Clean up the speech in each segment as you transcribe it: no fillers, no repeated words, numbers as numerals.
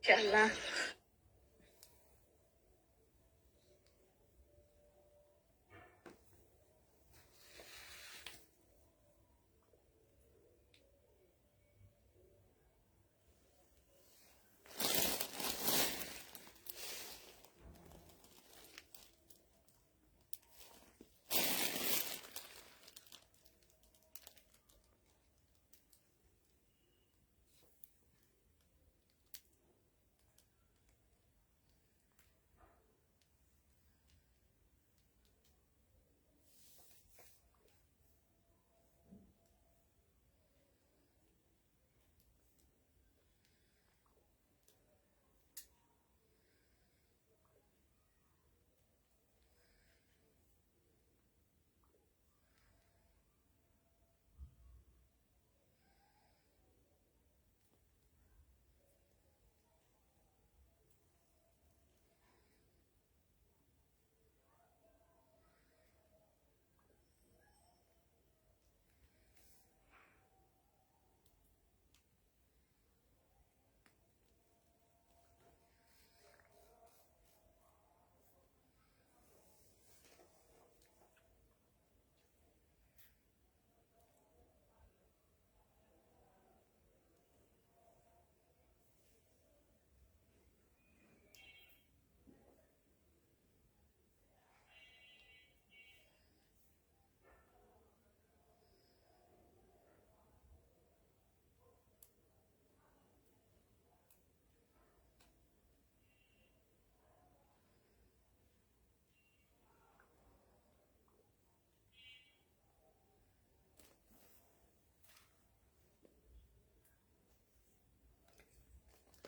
মাশাআল্লাহ।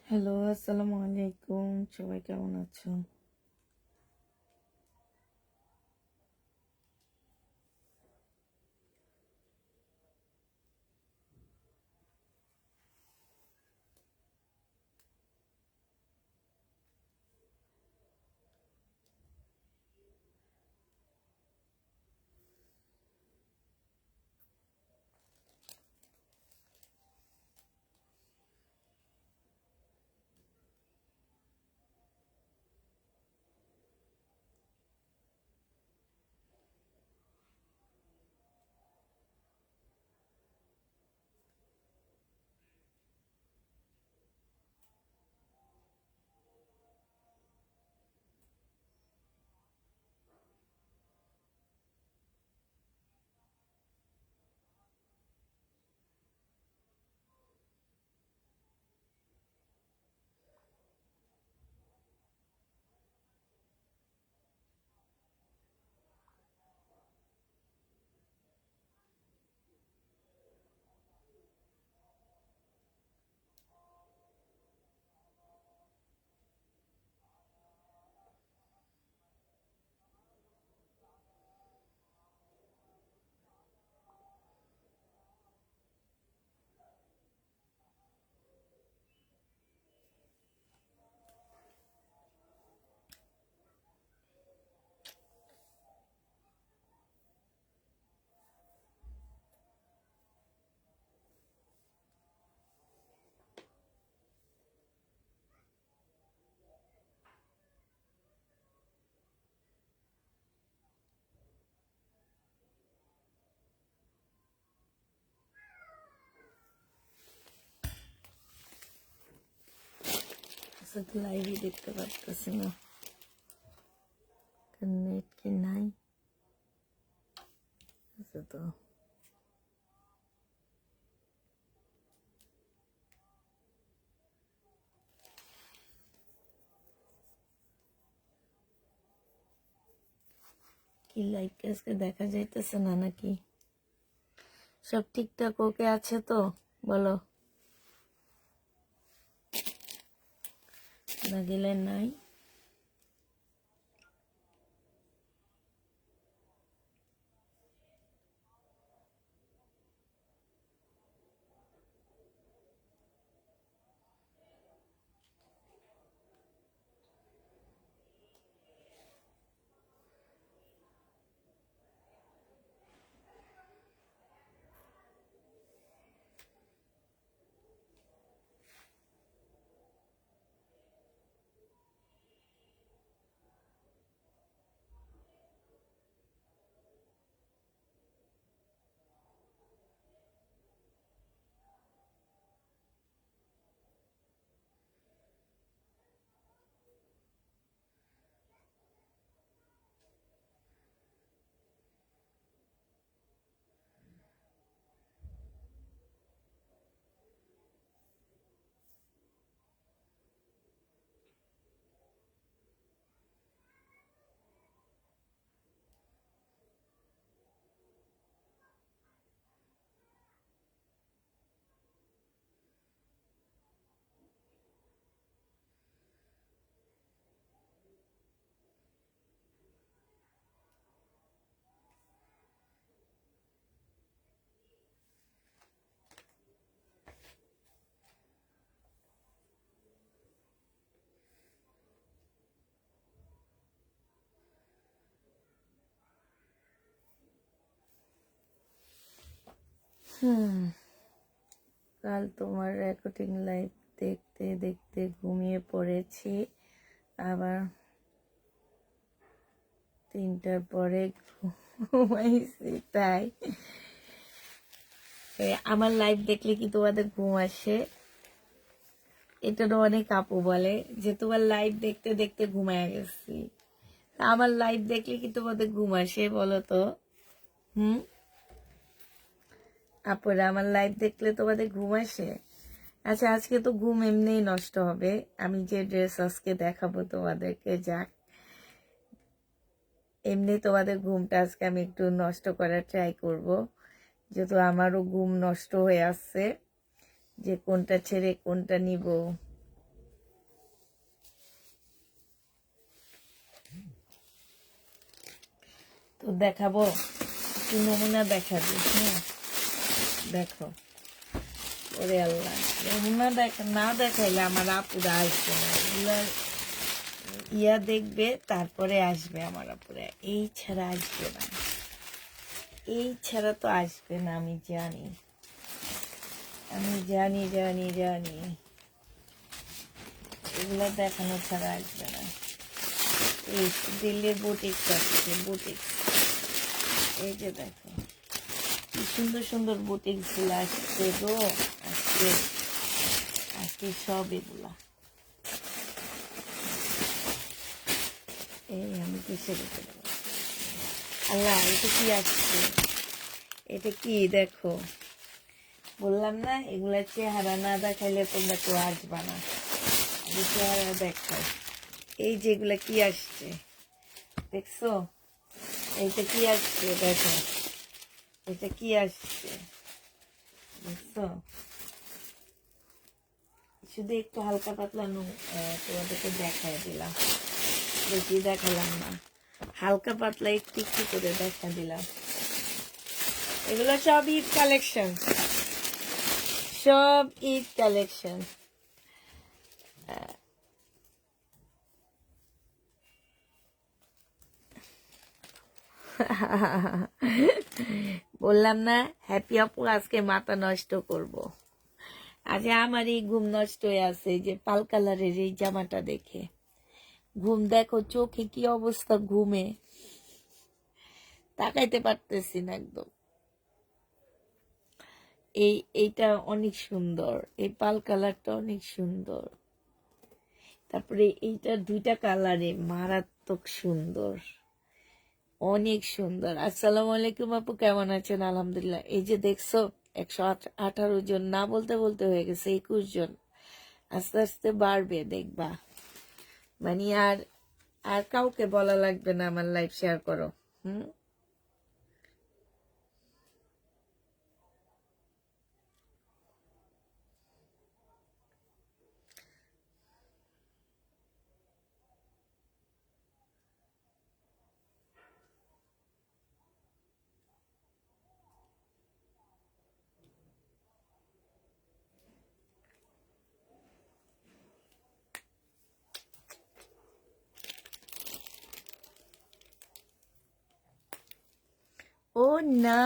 হ্যালো, আসসালামু আলাইকুম। সবাই কেমন আছো? আজকে লাইভই দেখতে পারতেছি না, নেট কি নাই? আচ্ছা, তো কি লাইভ আজকে দেখা যাইতেছে না নাকি? সব ঠিকঠাক ওকে আছে তো? বলো, না গেলে নাই? হুম, কাল তোমার রেকর্ডিং লাইভ দেখতে দেখতে ঘুমিয়ে পড়েছি, আবার 3টার পরে ঘুমাইছি। তাই আমার লাইভ দেখলে কি তোমাদের ঘুম আসে? এটারও অনেক আপু বলে যে তোমার লাইভ দেখতে দেখতে ঘুমায় গেছি। আমার লাইভ দেখলে কি তোমাদের ঘুম আসে বলো তো? হুম, আপুরা, আমার লাইভ দেখলে তোমাদের ঘুম আসে? আচ্ছা, আজকে তো ঘুম এমনিই নষ্ট হবে। আমি যে ড্রেস আজকে দেখাবো তোমাদেরকে, যাক এমনি তোমাদের ঘুমটা আজকে আমি একটু নষ্ট করার ট্রাই করব, যেহেতু আমারও ঘুম নষ্ট হয়ে আসছে যে কোনটা ছেড়ে কোনটা নিব। তো দেখাবো, একটু নমুনা দেখাবি। হ্যাঁ, দেখো। ওরে আল্লাহ, নমুনা না দেখাইলে আমার আপুরা আসবে না। এগুলার ইয়া দেখবে, তারপরে আসবে আমার আপুরা। এই ছাড়া আসবে না, এই ছাড়া তো আসবে না। আমি জানি, আমি জানি জানি জানি, এগুলো দেখানো ছাড়া আসবে না। এই দিল্লির বুটিক্স আসছে, বুটিক্স। এই যে দেখো কি সুন্দর সুন্দর বুটিক্স গুলো আসছে গো, আজকে আজকে সব এগুলা। এই আমি কিসে রেখে দেবো? আল্লাহ, এটা কি আসছে? এটা কি দেখো, বললাম না এগুলা চেহারা না দেখাইলে তোমরা কেউ আসবা না। আমি চেহারা দেখাও। এই যেগুলা কি আসছে দেখছো? এইটা কি আসছে দেখো, এটা কি আসছে দেখছো? শুধু একটু হালকা পাতলা তোমাদেরকে দেখাই দিলাম, বেশি দেখালাম না, হালকা পাতলা একটু একটু করে দেখা দিলাম। এগুলো সব ঈদ কালেকশন, সব ঈদ কালেকশন। বললাম না হ্যাপি আপু আজকে মাথা নষ্ট করব। আজ আমার এই ঘুম নষ্ট হয়ে আছে যে পাল কালারের এই জামাটা দেখে। ঘুম দেখো, চোখে কি অবস্থা, ঘুমে তাকাইতে পারতেছি না একদম। এইটা অনেক সুন্দর, এই পাল কালারটা অনেক সুন্দর। তারপরে এইটা দুইটা কালারে মারাত্মক সুন্দর, অনেক সুন্দর। আসসালামু আলাইকুম আপু, কেমন আছেন? আলহামদুলিল্লাহ। এই যে দেখছো 118 জন, না বলতে বলতে হয়ে গেছে 21 জন। আস্তে আস্তে বাড়বে দেখবা। মানে আর আর কাউকে বলা লাগবে না আমার লাইভ শেয়ার করো। হুম, ও না,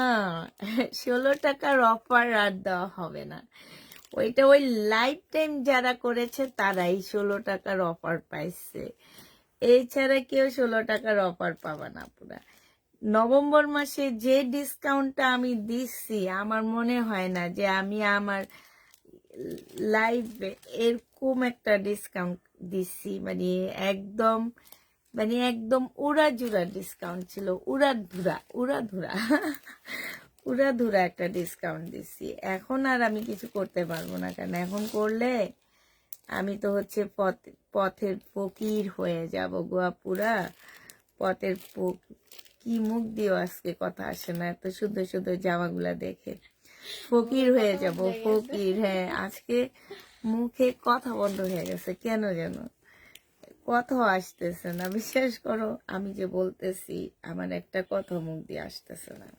16 টাকার অফার আর দেওয়া হবে না। ওইটা ওই লাইফ টাইম যারা করেছে তারাই 16 টাকার অফার পাইছে, এছাড়া কেউ 16 টাকার অফার পাবা না পুরা। নভেম্বর মাসে যে ডিসকাউন্টটা আমি দিচ্ছি, আমার মনে হয় না যে আমি আমার লাইভে এরকম একটা ডিসকাউন্ট দিচ্ছি। মানে একদম, মানে একদম উড়াধুরা ডিসকাউন্ট ছিল, উড়াধুরা উড়াধুরা উড়াধুরা একটা ডিসকাউন্ট দিচ্ছি। এখন আর আমি কিছু করতে পারবো না, কারণ এখন করলে আমি তো হচ্ছে পথের ফকির হয়ে যাব গোয়াপুরা। পথের কি মুখ দিয়েও আজকে কথা আসে না, এত সুন্দর সুন্দর জামাগুলা দেখে ফকির হয়ে যাব, ফকির। হ্যাঁ, আজকে মুখে কথা বন্ধ হয়ে গেছে কেন যেন, কথাও আসতেছে না। বিশ্বাস করো, আমি যে বলতেছি আমার একটা কথা মুখ দিয়ে আসতেছে না।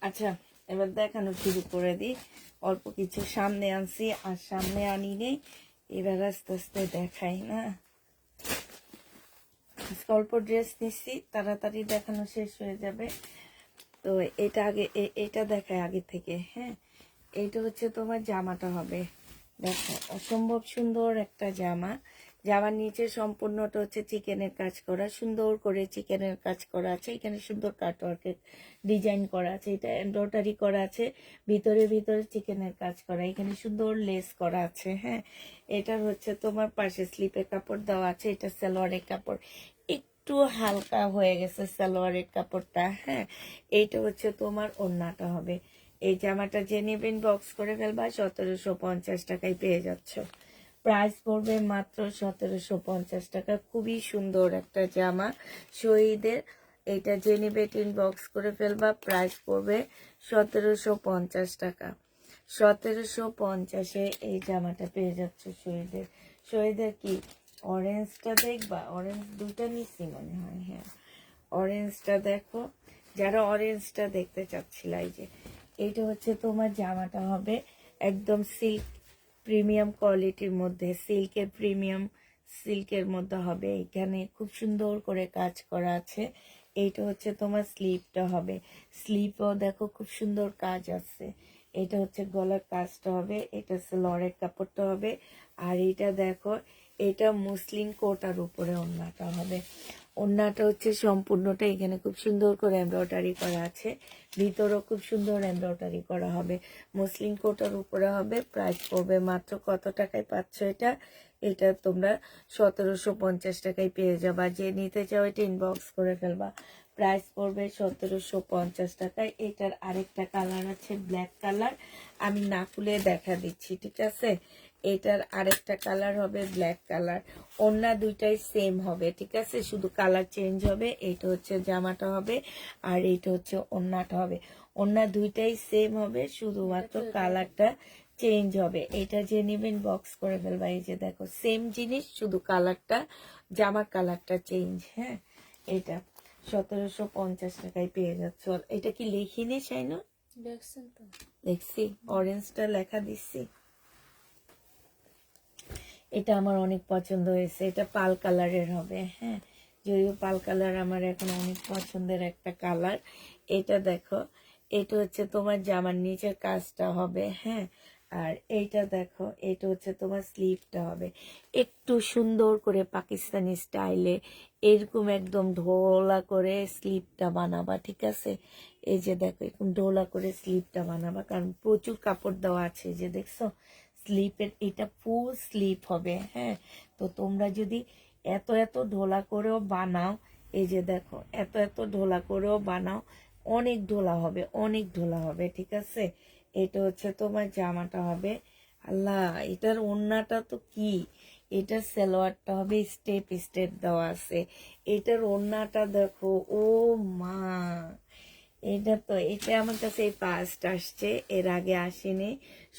আচ্ছা, এবার দেখানো শুরু করে দিই। অল্প কিছু সামনে আনছি, আর সামনে আনি নেই, এবার আস্তে আস্তে দেখাই না। আজকে অল্প ড্রেস নিচ্ছি, তাড়াতাড়ি দেখানো শেষ হয়ে যাবে। তো এটা আগে এটা দেখায় আগে থেকে। হ্যাঁ, এইটা হচ্ছে তোমার জামাটা হবে, দেখো অসম্ভব সুন্দর একটা জামা। জামার নিচে সম্পূর্ণটা হচ্ছে চিকেনের কাজ করা, সুন্দর করে চিকেনের কাজ করা আছে। এখানে সুন্দর কাটওয়ার্কের ডিজাইন করা আছে, এটা এমব্রয়ডারি করা আছে, ভিতরে ভিতরে চিকেনের কাজ করা, এখানে সুন্দর লেস করা আছে। হ্যাঁ, এটার হচ্ছে তোমার পাশে স্লিপের কাপড় দেওয়া আছে, এটা সালোয়ারের কাপড়, একটু হালকা হয়ে গেছে সালোয়ারের কাপড়টা। হ্যাঁ, এইটা হচ্ছে তোমার ওড়নাটা হবে। এই জামাটা যে নেবেন বক্স করে ফেলবা, 1750 টাকায় পেয়ে যাচ্ছ। প্রাইস পড়বে মাত্র 1750 টাকা। খুবই সুন্দর একটা জামা শহীদের। এটা যে নেবে টিন বক্স করে ফেলবা, প্রাইস পড়বে 1750 টাকা। 1750-এ এই জামাটা পেয়ে যাচ্ছ শহীদের। শহীদের কি অরেঞ্জটা দেখবা? অরেঞ্জ দুইটা নিচ্ছি মনে হয়। হ্যাঁ, অরেঞ্জটা দেখো, যারা অরেঞ্জটা দেখতে চাচ্ছিল, এই যে এইটা হচ্ছে তোমার জামাটা হবে একদম সিল্ক প্রিমিয়াম কোয়ালিটির মধ্যে, সিল্কের প্রিমিয়াম সিল্কের মধ্যে হবে। এখানে খুব সুন্দর করে কাজ করা আছে। এইটা হচ্ছে তোমার স্লিপটা হবে, স্লিপও দেখো খুব সুন্দর কাজ আছে। এটা হচ্ছে গলার কাজটা হবে, এটা সালোয়ারের কাপড়টা হবে। আর এটা দেখো, এটা মুসলিম কোটার উপরে ওড়নাটা হবে। ওড়নাটা হচ্ছে সম্পূর্ণটা এখানে খুব সুন্দর করে এমব্রয়ডারি করা আছে, ভিতরেও খুব সুন্দর এমব্রয়ডারি করা হবে। মুসলিম কোটার উপরে হবে। প্রাইস পড়বে মাত্র কত টাকায় পাচ্ছ এটা? এটা তোমরা 1750 টাকায় পেয়ে যাবা। যে নিতে চাও এটা ইনবক্স করে ফেলবা। প্রাইস পড়বে 1750 টাকায়। এটার আরেকটা কালার আছে ব্ল্যাক কালার, আমি না খুলে দেখা দিচ্ছি, ঠিক আছে? এটার আরেকটা কালার হবে ব্ল্যাক কালার। ওড়না দুইটাই সেম হবে, ঠিক আছে, শুধু কালার চেঞ্জ হবে। এইটা হচ্ছে জামাটা হবে, আর এইটা হচ্ছে ওড়নাটা হবে। ওড়না দুইটাই সেম হবে, শুধুমাত্র কালারটা চেঞ্জ হবে। এটা যে নেবেন বক্স করে ফেলবা। এই যে দেখো সেম জিনিস, শুধু কালারটা, জামার কালারটা চেঞ্জ। হ্যাঁ, এটা 1750 টাকায় পেয়ে যাচ্ছ। এটা কি লিখিনি শাইনো? দেখছেন তো? দেখছি, অরেঞ্জটা লেখা দিচ্ছি। এটা আমার অনেক পছন্দ হয়েছে, এটা পাল কালারের হবে। হ্যাঁ, যদিও পাল কালার আমার এখন অনেক পছন্দের একটা কালার। এটা দেখো, এটা হচ্ছে তোমার জামার নিচের কাজটা হবে। হ্যাঁ, আর এইটা দেখো, এটা হচ্ছে তোমার স্লিভটা হবে একটু সুন্দর করে পাকিস্তানি স্টাইলে, এরকম একদম ঢোলা করে স্লিভটা বানাবা, ঠিক আছে? এই যে দেখো, এরকম ঢোলা করে স্লিভটা বানাবা, কারণ প্রচুর কাপড় দেওয়া আছে। যে দেখছো স্লিপের, এটা ফুল স্লিপ হবে। হ্যাঁ, তো তোমরা যদি এত এত ঢোলা করেও বানাও, এই যে দেখো এত এত ঢোলা করেও বানাও, অনেক ঢোলা হবে, অনেক ঢোলা হবে, ঠিক আছে? এটা হচ্ছে তোমার জামাটা হবে। আল্লাহ, এটার ওড়নাটা তো কি, এটার সালোয়ারটা হবে স্টেপ স্টেপ দেওয়া আছে। এটার ওড়নাটা দেখো, ও মা, এটা আমার কাছে এই ফার্স্ট আসছে, এর আগে আসেনি।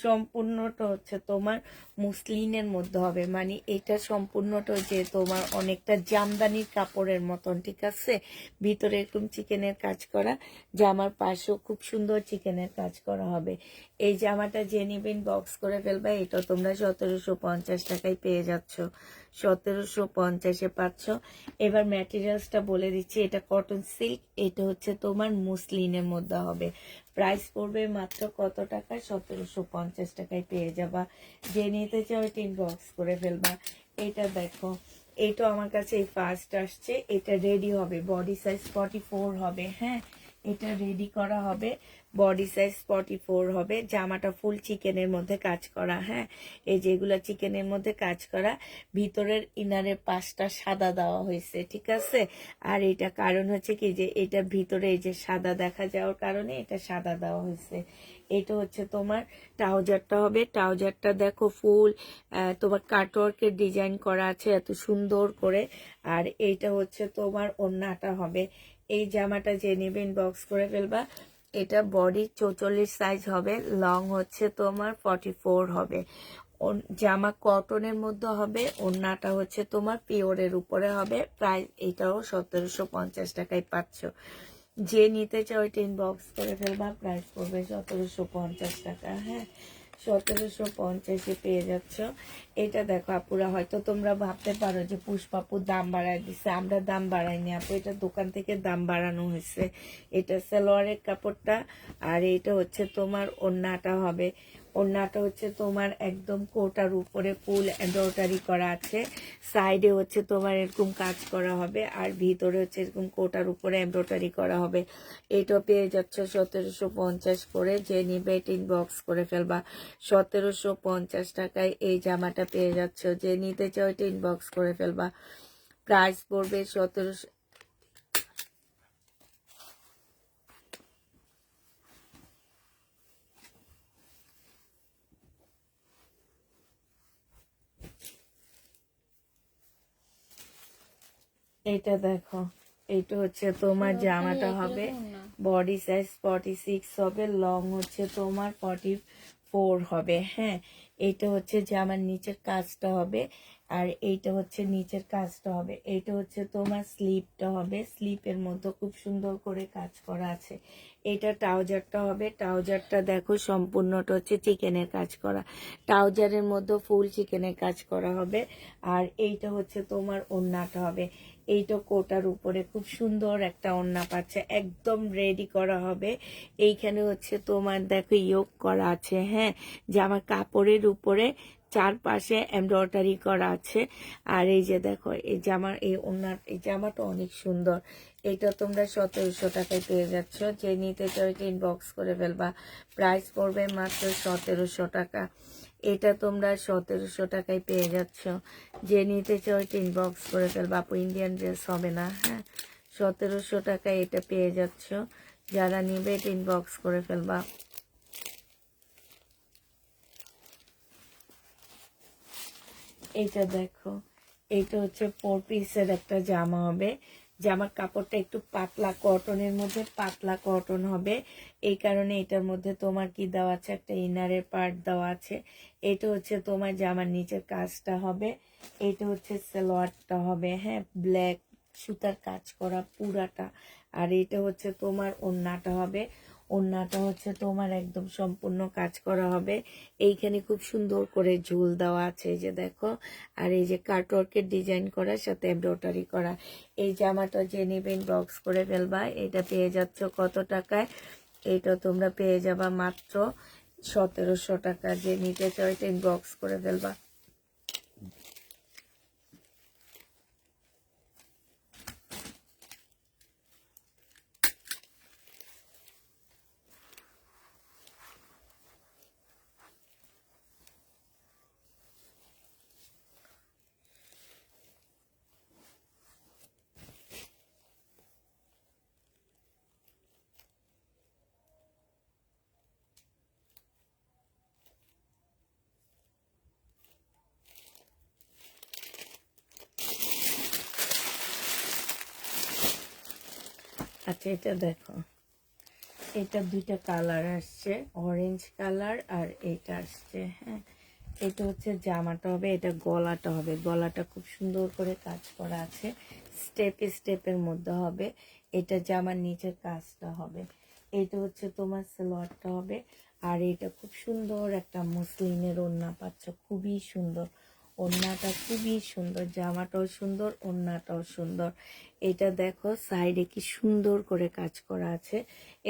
সম্পূর্ণটা হচ্ছে তোমার মুসলিনের মধ্যে হবে, মানে এটা সম্পূর্ণটা যে তোমার অনেকটা জামদানির কাপড়ের মতন, ঠিক আছে? ভিতরে এরকম চিকেনের কাজ করা, জামার পাশেও খুব সুন্দর চিকেনের কাজ করা হবে। এই জামাটা যে নিবেন বক্স করে ফেলবা। এটা তোমরা 1750 টাকায় পেয়ে যাচ্ছ, 1750-এ পাচ্ছ। এবার ম্যাটেরিয়ালসটা বলে দিচ্ছি, এটা কটন সিল্ক, এটা হচ্ছে তোমার মুসলিনের মধ্যে হবে। প্রাইস পড়বে মাত্র কত টাকা? 1750 টাকায় পেয়ে যাবা। যে নিতে চাও এটা ইনবক্স করে ফেলবা। এটা দেখো, এটা আমার কাছে এই ফার্স্ট আসছে। এটা রেডি হবে, বডি সাইজ 44 হবে। হ্যাঁ, এটা রেডি করা হবে, বডি সাইজ 44 হবে। জামাটা ফুল চিকেনের মধ্যে কাজ করা। হ্যাঁ, এই যেগুলা চিকেনের মধ্যে কাজ করা, ভিতরের ইনারের পাশটা সাদা দেওয়া হয়েছে, ঠিক আছে? আর এটা কারণ হচ্ছে কি, যে এটার ভিতরে এই যে সাদা দেখা যাওয়ার কারণে এটা সাদা দেওয়া হয়েছে। এটা হচ্ছে তোমার ট্রাউজারটা হবে। ট্রাউজারটা দেখো ফুল তোমার কাটওয়ার্কের ডিজাইন করা আছে এত সুন্দর করে। আর এইটা হচ্ছে তোমার ওড়নাটা হবে। এই জামাটা যে নেবেন বক্স করে ফেলবা। এটা বডি 44 সাইজ হবে, লং হচ্ছে তোমার 44 হবে। জামা কটনের মধ্যে হবে, ওড়নাটা হচ্ছে তোমার পিওরের উপরে হবে। প্রাইস এটাও 1750 টাকায় পাচ্ছ। যে নিতে চাও ওইটা ইনবক্স করে ফেলবা, প্রাইস পড়বে 1750 টাকা। হ্যাঁ, 1750 পেয়ে যাচ্ছ। এটা দেখো আপুরা, হয়তো তোমরা ভাবতে পারো যে পুষ্পাপুর দাম বাড়ায় দিচ্ছে, আমরা দাম বাড়াইনি আপু, এটা দোকান থেকে দাম বাড়ানো হয়েছে। এটা সালোয়ারের কাপড়টা, আর এইটা হচ্ছে তোমার ওড়নাটা হবে। ওড়নাটা হচ্ছে তোমার একদম কোটার উপরে ফুল এমব্রয়ডারি করা আছে, সাইডে হচ্ছে তোমার এরকম কাজ করা হবে, আর ভিতরে হচ্ছে এরকম কোটার উপরে এমব্রয়ডারি করা হবে। এটা পেয়ে যাচ্ছ 1750 করে। যে নিবে এটা ইনবক্স করে ফেলবা, 1750 টাকায় এই জামাটা পেয়ে যাচ্ছ। যে নিতে চাও এটা ইনবক্স করে ফেলবা, প্রাইস পড়বে 1700। এটা দেখো, এইটা হচ্ছে তোমার জামাটা হবে, বডি সাইজ 46 হবে, লং হচ্ছে তোমার 44 হবে। হ্যাঁ, এইটা হচ্ছে জামার নিচের কাজটা হবে, আর এইটা হচ্ছে নিচের কাজটা হবে। এইটা হচ্ছে তোমার স্লিপটা হবে, স্লিপের মধ্যে খুব সুন্দর করে কাজ করা আছে। এটা ট্রাউজারটা হবে, ট্রাউজারটা দেখো সম্পূর্ণটা হচ্ছে চিকেনের কাজ করা, ট্রাউজারের মধ্যে ফুল চিকেনের কাজ করা হবে। আর এইটা হচ্ছে তোমার ওড়নাটা হবে, এইটা কোটার উপরে খুব সুন্দর একটা ওড়না পাচ্ছে, একদম রেডি করা হবে। এইখানে হচ্ছে তোমার দেখো ইয়োগ করা আছে। হ্যাঁ, জামা কাপড়ের উপরে চারপাশে এমব্রয়ডারি করা আছে। আর এই যে দেখো এই জামার এই ওড়নার এই জামাটা অনেক সুন্দর। এটা তোমরা 1700 টাকায় পেয়ে যাচ্ছ। যে নিতে চাও এটা ইনবক্স করে ফেলবা, প্রাইস পড়বে মাত্র 1700 টাকা। এটা তোমরা 1700 টাকায় পেয়ে যাচ্ছ। যে নিতে চাও এটা ইনবক্স করে ফেলবা আপু, ইন্ডিয়ান ড্রেস হবে না। হ্যাঁ, 1700 টাকায় এটা পেয়ে যাচ্ছ। যারা নিবে এটা ইনবক্স করে ফেলবা। এইটা দেখো, এইটা হচ্ছে 4 পিসের একটা জামা হবে। জামার কাপড়টা একটু পাতলা কটনের মধ্যে, পাতলা কটন হবে। এই কারণে এটার মধ্যে তোমার কি দেওয়া আছে, একটা ইনারের পার্ট দেওয়া আছে। এটা হচ্ছে তোমার জামার নিচের কাজটা হবে, এটা হচ্ছে সালোয়ারটা হবে। হ্যাঁ, ব্ল্যাক সুতার কাজ করা পুরাটা। আর এটা হচ্ছে তোমার ওড়নাটা হবে, ওড়নাটা হচ্ছে তোমার একদম সম্পূর্ণ কাজ করা হবে। এইখানে খুব সুন্দর করে ঝুল দেওয়া আছে, এই যে দেখো। আর এই যে কাটওয়ার্কের ডিজাইন করার সাথে এমব্রয়ডারি করা। এই জামাটা যে নেবেন বক্স করে ফেলবা। এটা পেয়ে যাচ্ছ কত টাকায়? এইটা তোমরা পেয়ে যাবা মাত্র 1700 টাকা। যে নিতে চাও এটা ইনবক্স করে ফেলবা। আচ্ছা, এটা দেখো, এটা দুইটা কালার আসছে, অরেঞ্জ কালার আর এটা আসছে। হ্যাঁ, এটা হচ্ছে জামাটা হবে, এটা গলাটা হবে। গলাটা খুব সুন্দর করে কাজ করা আছে, স্টেপ স্টেপের মধ্যে হবে। এটা জামার নিচের কাজটা হবে। এটা হচ্ছে তোমার সালোয়ারটা হবে। আর এটা খুব সুন্দর একটা মসলিনের ওড়না পাচ্ছ, খুবই সুন্দর। ওড়নাটা খুবই সুন্দর, জামাটাও সুন্দর, ওড়নাটাও সুন্দর। এটা দেখো সাইডে কি সুন্দর করে কাজ করা আছে।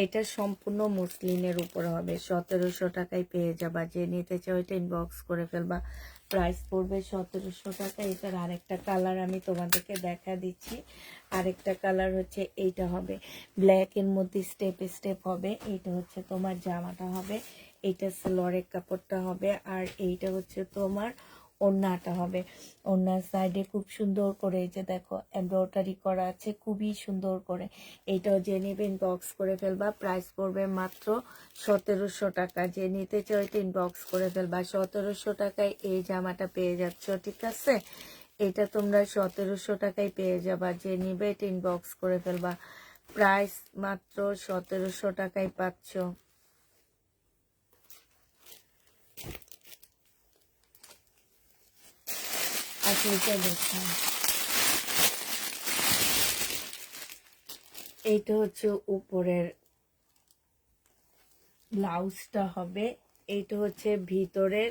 এটা সম্পূর্ণ মসলিনের উপর হবে। 1700 টাকায় পেয়ে যাবা। যে নিতে চাও এটা ইনবক্স করে ফেলবা, প্রাইস পড়বে 1700 টাকা। এটার আরেকটা কালার আমি তোমাদেরকে দেখা দিচ্ছি। আরেকটা কালার হচ্ছে এইটা হবে, ব্ল্যাক এর মধ্যে স্টেপ স্টেপ হবে। এইটা হচ্ছে তোমার জামাটা হবে, এইটা সালোয়ারের কাপড়টা হবে, আর এইটা হচ্ছে তোমার ওড়নাটা হবে। ওড়নার সাইডে খুব সুন্দর করে এই যে দেখো এমব্রয়ডারি করা আছে, খুবই সুন্দর করে। এইটাও যে নেবেন বক্স করে ফেলবা, প্রাইস পড়বে মাত্র 1700 টাকা। যে নিতে চাও এটা ইনবক্স করে ফেলবা। 1700 টাকায় এই জামাটা পেয়ে যাচ্ছ, ঠিক আছে? এটা তোমরা 1700 টাকায় পেয়ে যাবা। যে নিবে এটা ইনবক্স করে ফেলবা, প্রাইস মাত্র 1700 টাকায় পাচ্ছ। আচ্ছা, এটা দেখো, এইটা হচ্ছে উপরের ব্লাউজটা হবে, এইটা হচ্ছে ভিতরের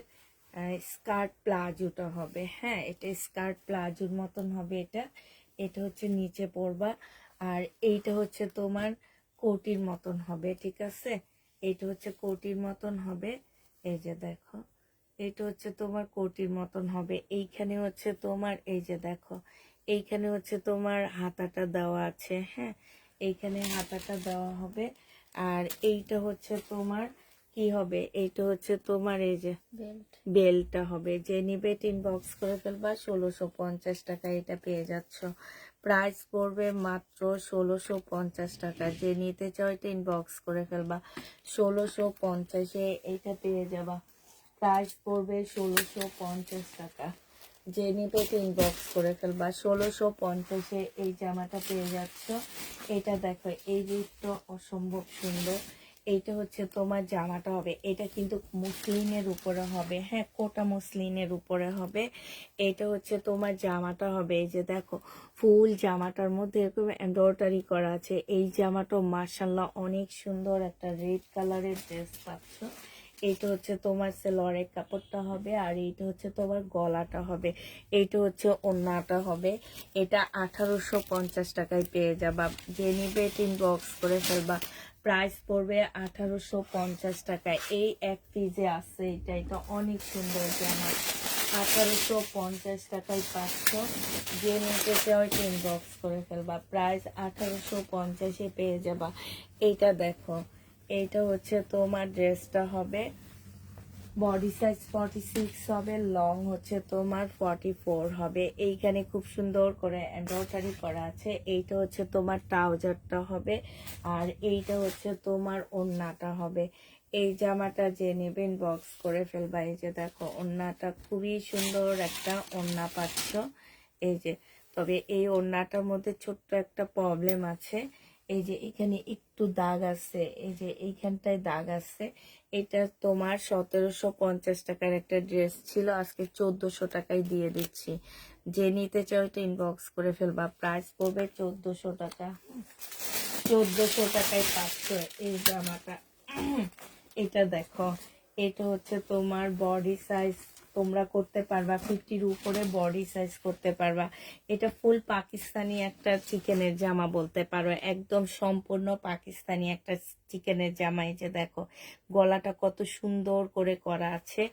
স্কার্ট প্লাজোটা হবে। হ্যাঁ, এটা স্কার্ট প্লাজোর মতন হবে। এটা এটা হচ্ছে নিচে পরবা, আর এইটা হচ্ছে তোমার কোটির মতন হবে। ঠিক আছে, এইটা হচ্ছে কোটির মতন হবে। এই যে দেখো, এটা হচ্ছে তোমার কোটির মতন হবে। এইখানে হচ্ছে তোমার, এই যে দেখো, এইখানে হচ্ছে তোমার হাতাটা দেওয়া আছে। হ্যাঁ, এইখানে হাতাটা দেওয়া হবে। আর এইটা হচ্ছে তোমার কি হবে, এইটা হচ্ছে তোমার এই যে বেলটা হবে। যে নিবে ইনবক্স করে ফেলবা, 1650 টাকা এটা পেয়ে যাচ্ছ। প্রাইস পড়বে মাত্র 1650 টাকা। যে নিতে চাও এটা ইনবক্স করে ফেলবা, 1650-এ এইটা পেয়ে যাবা। প্রাইস পড়বে 1650 টাকা। যে নিবে ইনবক্স করে ফেলবা, 1650-এ এই জামাটা পেয়ে যাচ্ছ। এটা দেখো, এই জিনিসটা অসম্ভব সুন্দর। এইটা হচ্ছে তোমার জামাটা হবে, এটা কিন্তু মসলিনের উপরে হবে। হ্যাঁ, কোটা মসলিনের উপরে হবে। এটা হচ্ছে তোমার জামাটা হবে। এই যে দেখো, ফুল জামাটার মধ্যে এরকম এমব্রয়ডারি করা আছে। এই জামাটা মাশাআল্লাহ অনেক সুন্দর, একটা রেড কালারের ড্রেস পাচ্ছ। এইটা হচ্ছে তোমার সেলোয়ারের কাপড়টা হবে, আর এইটা হচ্ছে তোমার গলাটা হবে। এইটা হচ্ছে ওড়নাটা হবে। এটা 1850 টাকায় পেয়ে যাবা। যে নিবে ইনবক্স করে ফেলবা। প্রাইস পড়বে 1850 টাকায়। এই এক পিসে আছে এটা, এটা অনেক সুন্দর জামা। 1850 টাকায় পাচ্ছ। যে নিতে চাও ইনবক্স করে ফেলবা। প্রাইস 1850-এ পেয়ে যাবা। এইটা দেখো, এইটা হচ্ছে তোমার ড্রেসটা হবে। বডি সাইজ 46 হবে, লং হচ্ছে তোমার 44 হবে। এইখানে খুব সুন্দর করে এমব্রয়ডারি করা আছে। এইটা হচ্ছে তোমার ট্রাউজারটা হবে, আর এইটা হচ্ছে তোমার ওড়নাটা হবে। এই জামাটা যে নেবেন বক্স করে ফেলবা। এই যে দেখো, ওড়নাটা খুবই সুন্দর একটা ওড়না পাচ্ছ। এই যে, তবে এই ওড়নাটার মধ্যে ছোট্ট একটা প্রবলেম আছে। এই যে এখানে একটু দাগ আছে, এই যে এইখানটায় দাগ আছে। এটা তোমার 1750 টাকার একটা ড্রেস ছিল, আজকে 1400 টাকায় দিয়ে দিচ্ছি। যে নিতে চাও এটা ইনবক্স করে ফেলবা। প্রাইস পড়বে 1400 টাকা। 1400 টাকায় পাচ্ছ এই জামাটা। এটা দেখো, এটা হচ্ছে তোমার বডি সাইজ তোমরা করতে পারবা 50-র উপরে, বডি সাইজ করতে পারবা। এটা ফুল পাকিস্তানি একটা চিকেনের জামা বলতে পারো, একদম সম্পূর্ণ পাকিস্তানি একটা চিকেনের জামা। এই যে দেখো, গলাটা কত সুন্দর করে করা আছে।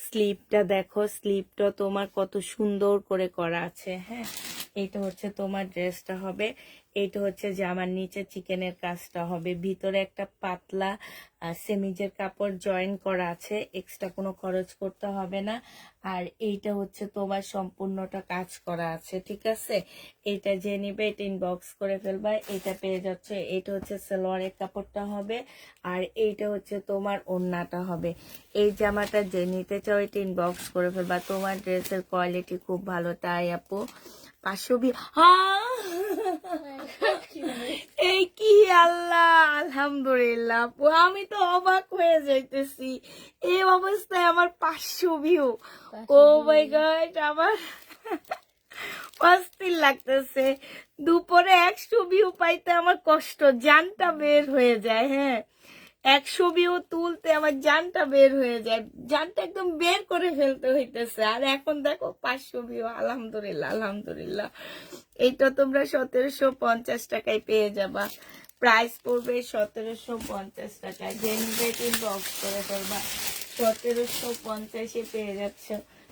স্লিপটা দেখো, স্লিপটা তোমার কত সুন্দর করে করা আছে। হ্যাঁ, এইটা হচ্ছে তোমার ড্রেসটা হবে। এইটা হচ্ছে জামার নিচে চিকেনের কাজটা হবে। ভিতরে একটা পাতলা সেমিজের কাপড় জয়েন করা আছে, এক্সট্রা কোনো খরচ করতে হবে না। আর এইটা হচ্ছে তোমার সম্পূর্ণটা কাজ করা আছে। ঠিক আছে, এইটা যে নিবে এটা ইনবক্স করে ফেলবা। এটা পেয়ে যাচ্ছে। এইটা হচ্ছে সালোয়ারের কাপড়টা হবে, আর এইটা হচ্ছে তোমার ওড়নাটা হবে। এই জামাটা যে নিতে চাও এটা ইনবক্স করে ফেলবা। তোমার ড্রেসের কোয়ালিটি খুব ভালো, তাই আপু 520। এই কি আল্লাহ, আলহামদুলিল্লাহ আপু, আমি তো অবাক হয়ে যাইতেছি। এই অবস্থায় আমার 500 ভিউ। ও মাই গড, আমার অস্থির লাগতেছে। দুপুরে 100 ভিউ পাইতে আমার কষ্ট, জানটা বের হয়ে যায়। হ্যাঁ, 100 ভিউ তুলতে আমার জানটা বের হয়ে যায়, জানটা একদম বের করে ফেলতে হইতেছে। আর এখন দেখো 500 ভিউ, আলহামদুলিল্লাহ আলহামদুলিল্লাহ। এইটা তোমরা 1750 টাকায় পেয়ে যাবা। প্রাইস পড়বে 1750 টাকায়। যে নিবে বক্স করে ফেলবা, 1750-এ পেয়ে যাচ্ছ।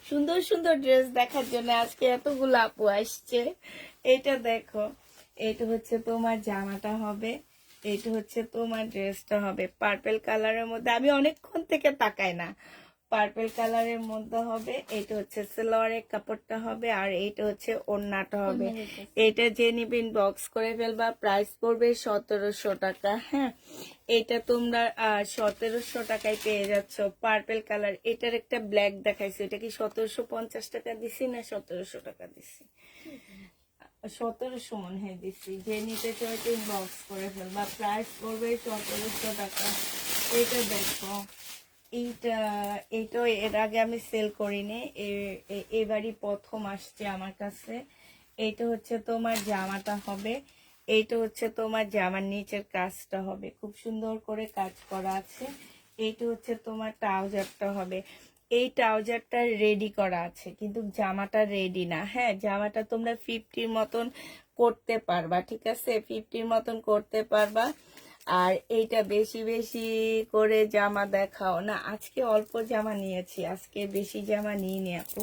সুন্দর সুন্দর ড্রেস দেখার জন্য আজকে এতগুলো আপু আসছে। এটা দেখো, এটা হচ্ছে তোমার জামাটা হবে, এইটা হচ্ছে তোমার ড্রেসটা হবে পার্পল কালারের মধ্যে। আমি অনেকক্ষণ থেকে তাকাই না, পার্পল কালারের মধ্যে হবে। এটা হচ্ছে সালোয়ারের কাপড়টা হবে, আর এইটা হচ্ছে ওড়নাটা হবে। এটা যে নিবেন বক্স করে ফেলবা। প্রাইস পড়বে 1700 টাকা। হ্যাঁ, এটা তোমরা 1700 টাকায় পেয়ে যাচ্ছ। পার্পল কালার, এটার একটা ব্ল্যাক দেখাইছে, এটা কি 1750 টাকা দিছি না 1700 টাকা দিছি? 1700 মনে হয় দিচ্ছি। যে নিতে চাই বক্স করে ফেলবা। প্রাইস পড়বে 1700 টাকা। এটা দেখো, এইটা এইটা এর আগে আমি সেল করিনি, এবারই প্রথম আসছে আমার কাছে। এইটা হচ্ছে তোমার জামাটা হবে। এইটা হচ্ছে তোমার জামার নিচের কাজটা হবে, খুব সুন্দর করে কাজ করা আছে। এইটা হচ্ছে তোমার ট্রাউজারটা হবে, এই ট্রাউজারটা রেডি করা আছে কিন্তু জামাটা রেডি না। হ্যাঁ, জামাটা তোমরা 50 মতন করতে পারবা, ঠিক আছে, 50 মতন করতে পারবা। আর এইটা বেশি বেশি করে জামা দেখাও না, আজকে অল্প জামা নিয়েছি, আজকে বেশি জামা নিইনি আপু,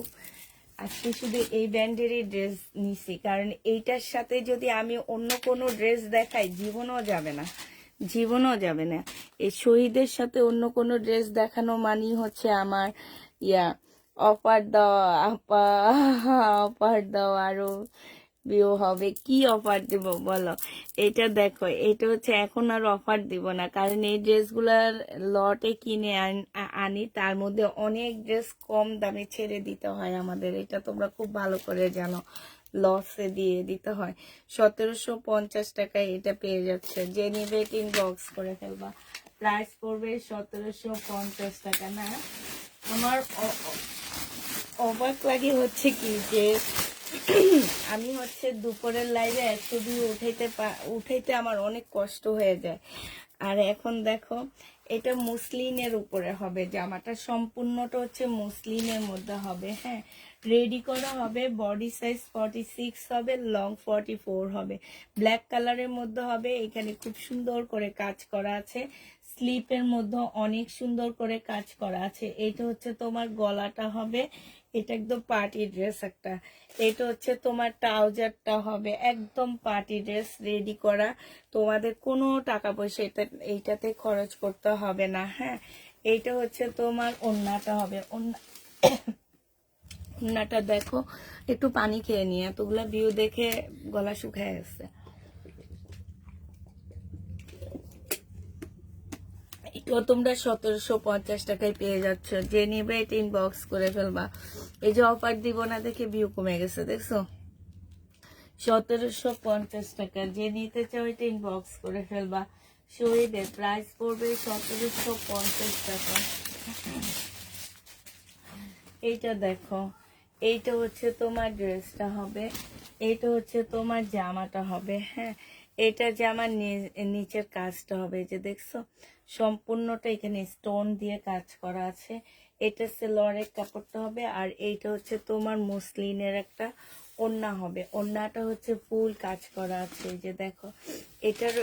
আজকে শুধু এই ব্র্যান্ডেরই ড্রেস নিছি, কারণ এইটার সাথে যদি আমি অন্য কোনো ড্রেস দেখাই জীবনও যাবে না, জীবনও যাবে না। এই শহীদের সাথে অন্য কোনো ড্রেস দেখানো মানেই হচ্ছে আমার ইয়া অফার দেওয়া আপা, অফার দেওয়া, আরো ভিউ হবে। কি অফার দিব বলো? এটা দেখো, এটা হচ্ছে এখন আর অফার দিব না, কারণ এই ড্রেসগুলার লটে কিনে আনি, তার মধ্যে অনেক ড্রেস কম দামে ছেড়ে দিতে হয় আমাদের, এটা তোমরা খুব ভালো করে জানো, লসে দিয়ে দিতে হয়। 1750 টাকায় এটা পেয়ে যাচ্ছে, যে নিবে ইনবক্স করে ফেলবা। প্রাইস পড়বে 1750 টাকা। না, আমার অবাক লাগে হচ্ছে কি যে আমি হচ্ছে দুপুরের লাইভে 100 উঠাইতে আমার অনেক কষ্ট হয়ে যায়। আর এখন দেখো, এটা মুসলিনের উপরে হবে, জামাটা সম্পূর্ণটা হচ্ছে মুসলিনের মধ্যে হবে। হ্যাঁ, রেডি করা হবে, বডি সাইজ 46 হবে, লং 44 হবে, ব্ল্যাক কালারের মধ্যে হবে। এখানে খুব সুন্দর করে কাজ করা আছে, স্লিপের মধ্যে অনেক সুন্দর করে কাজ করা আছে। এটা হচ্ছে তোমার গলাটা হবে, এটা একদম পার্টি ড্রেস একটা। এটা হচ্ছে তোমার ট্রাউজারটা হবে, একদম পার্টি ড্রেস রেডি করা, তোমাদের কোনো টাকা পয়সা এইটাতে খরচ করতে হবে না। হ্যাঁ, এইটা হচ্ছে তোমার ওড়নাটা হবে, ওড়নাটা দেখো, একটু পানি খেয়ে নিয়ে, এতগুলা ভিউ দেখে গলা শুকায় গেছে। এটাও তোমরা 1750 টাকায় পেয়ে যাচ্ছ, যে নিবে এটা ইনবক্স করে ফেলবা। এই যে অফার দিব না দেখে ভিউ কমে গেছে, দেখছো? 1750 টাকা, যে নিতে চাও এটা ইনবক্স করে ফেলবা। শহীদের প্রাইস পড়বে 1750 টাকা। এইটা দেখো, এইটা হচ্ছে তোমার ড্রেসটা হবে, এইটা হচ্ছে তোমার জামাটা হবে। হ্যাঁ, এটা জামার নিচের কাজটা হবে, যে দেখছো সম্পূর্ণটা এখানে স্টোন দিয়ে কাজ করা আছে। এটা সেলোয়ারের কাপড়টা হবে, আর এইটা হচ্ছে তোমার মসলিনের একটা ওড়না হবে, ওড়নাটা হচ্ছে ফুল কাজ করা আছে। যে দেখো, এটার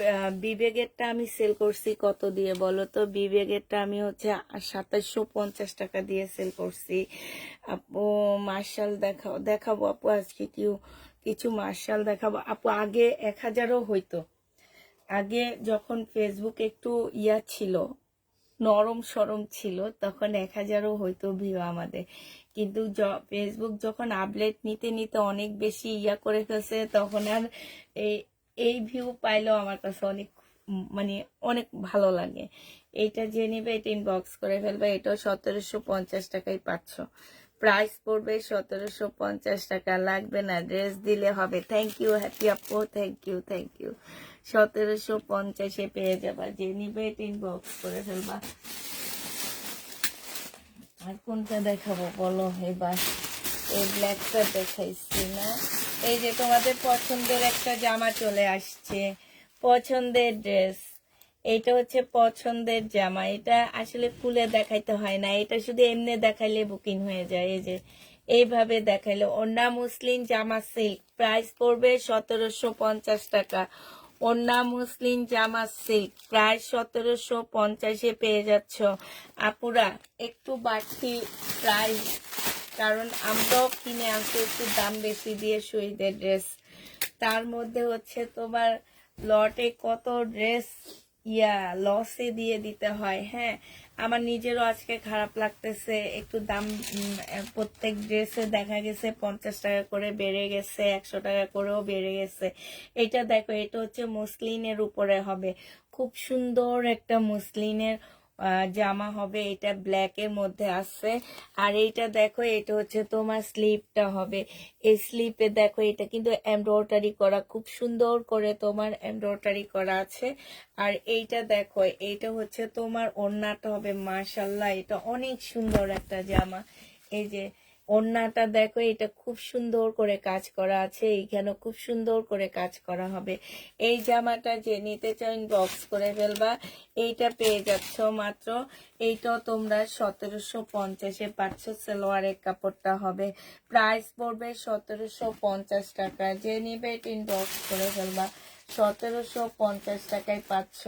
বিবেগেরটা আমি সেল করছি কত দিয়ে বলো তো? বিবেগেরটা আমি হচ্ছে 2750 টাকা দিয়ে সেল করছি। আপু মার্শাল দেখাবো আপু, আজকে কিছু মার্শাল দেখাবো আপু। আগে 1000ও হইতো, আগে যখন ফেসবুক একটু ছিল, নরম সরম ছিল, তখন 1000ও হয়তো ভিউ আমাদের। কিন্তু ফেসবুক যখন আপডেট নিতে নিতে অনেক বেশি করে ফেলছে, তখন আর এই ভিউ পাইলেও আমার কাছে অনেক মানে অনেক ভালো লাগে। এইটা যে নেবে এটা ইনবক্স করে ফেলবে, এটাও 1750 টাকায় পাচ্ছ। প্রাইস পড়বে 1750 টাকা, লাগবে না, ড্রেস দিলে হবে। থ্যাংক ইউ হ্যাপি আপু, থ্যাংক ইউ, থ্যাংক ইউ। 1750-এ পেয়ে যাবা, যে নিবে এটা ইনবক্স করে ফেলবা। আর কোনটা দেখাবো বলো এবার? এই ব্ল্যাকটা দেখাইছি না? এই যে তোমাদের পছন্দের একটা জামা চলে আসছে, পছন্দের ড্রেস। এইটা হচ্ছে পছন্দের জামা, এটা আসলে খুলে দেখাইতে হয় না, এটা শুধু এমনি দেখাইলে বুকিং হয়ে যায়। এই যে এইভাবে দেখাইলে, ওড়না মুসলিম জামা সিল্ক, প্রাইস পড়বে 1750 টাকা। ওড়না মুসলিম জামা সিল্ক, প্রায় 1750-এ পেয়ে যাচ্ছ। আপুরা একটু বাড়তি প্রাইস, কারণ আমরাও কিনে আনতে একটু দাম বেশি দিয়ে শহীদের ড্রেস, তার মধ্যে হচ্ছে তোমার লটে কত ড্রেস লসে দিয়ে দিতে হয়। হ্যাঁ, আমার নিজেরও আজকে খারাপ লাগতেছে, একটু দাম প্রত্যেক ড্রেসে দেখা গেছে 50 টাকা করে বেড়ে গেছে, 100 টাকা করেও বেড়ে গেছে। এটা দেখো, এটা হচ্ছে মসলিনের উপরে হবে, খুব সুন্দর একটা মসলিনের জামা হবে, এটা ব্ল্যাকের মধ্যে আছে। আর এইটা দেখো, এটা হচ্ছে তোমার স্লিপটা হবে, এই স্লিপে দেখো এটা কিন্তু এমব্রয়ডারি করা, খুব সুন্দর করে তোমার এমব্রয়ডারি করা আছে। আর এইটা দেখো, এইটা হচ্ছে তোমার ওড়নাটা হবে, মাশাল্লাহ এটা অনেক সুন্দর একটা জামা। এই যে ওড়নাটা দেখো, এটা খুব সুন্দর করে কাজ করা আছে, এইখানে খুব সুন্দর করে কাজ করা হবে। এই জামাটা যে নিতে চাও ইনবক্স করে ফেলবা। এইটা পেয়ে যাচ্ছ মাত্র, এইটাও তোমরা 1750-এ পাচ্ছ। সালোয়ারের কাপড়টা হবে, প্রাইস পড়বে 1750 টাকা। যে নিবে এটা ইনবক্স করে ফেলবা। 1750 টাকায় পাচ্ছ।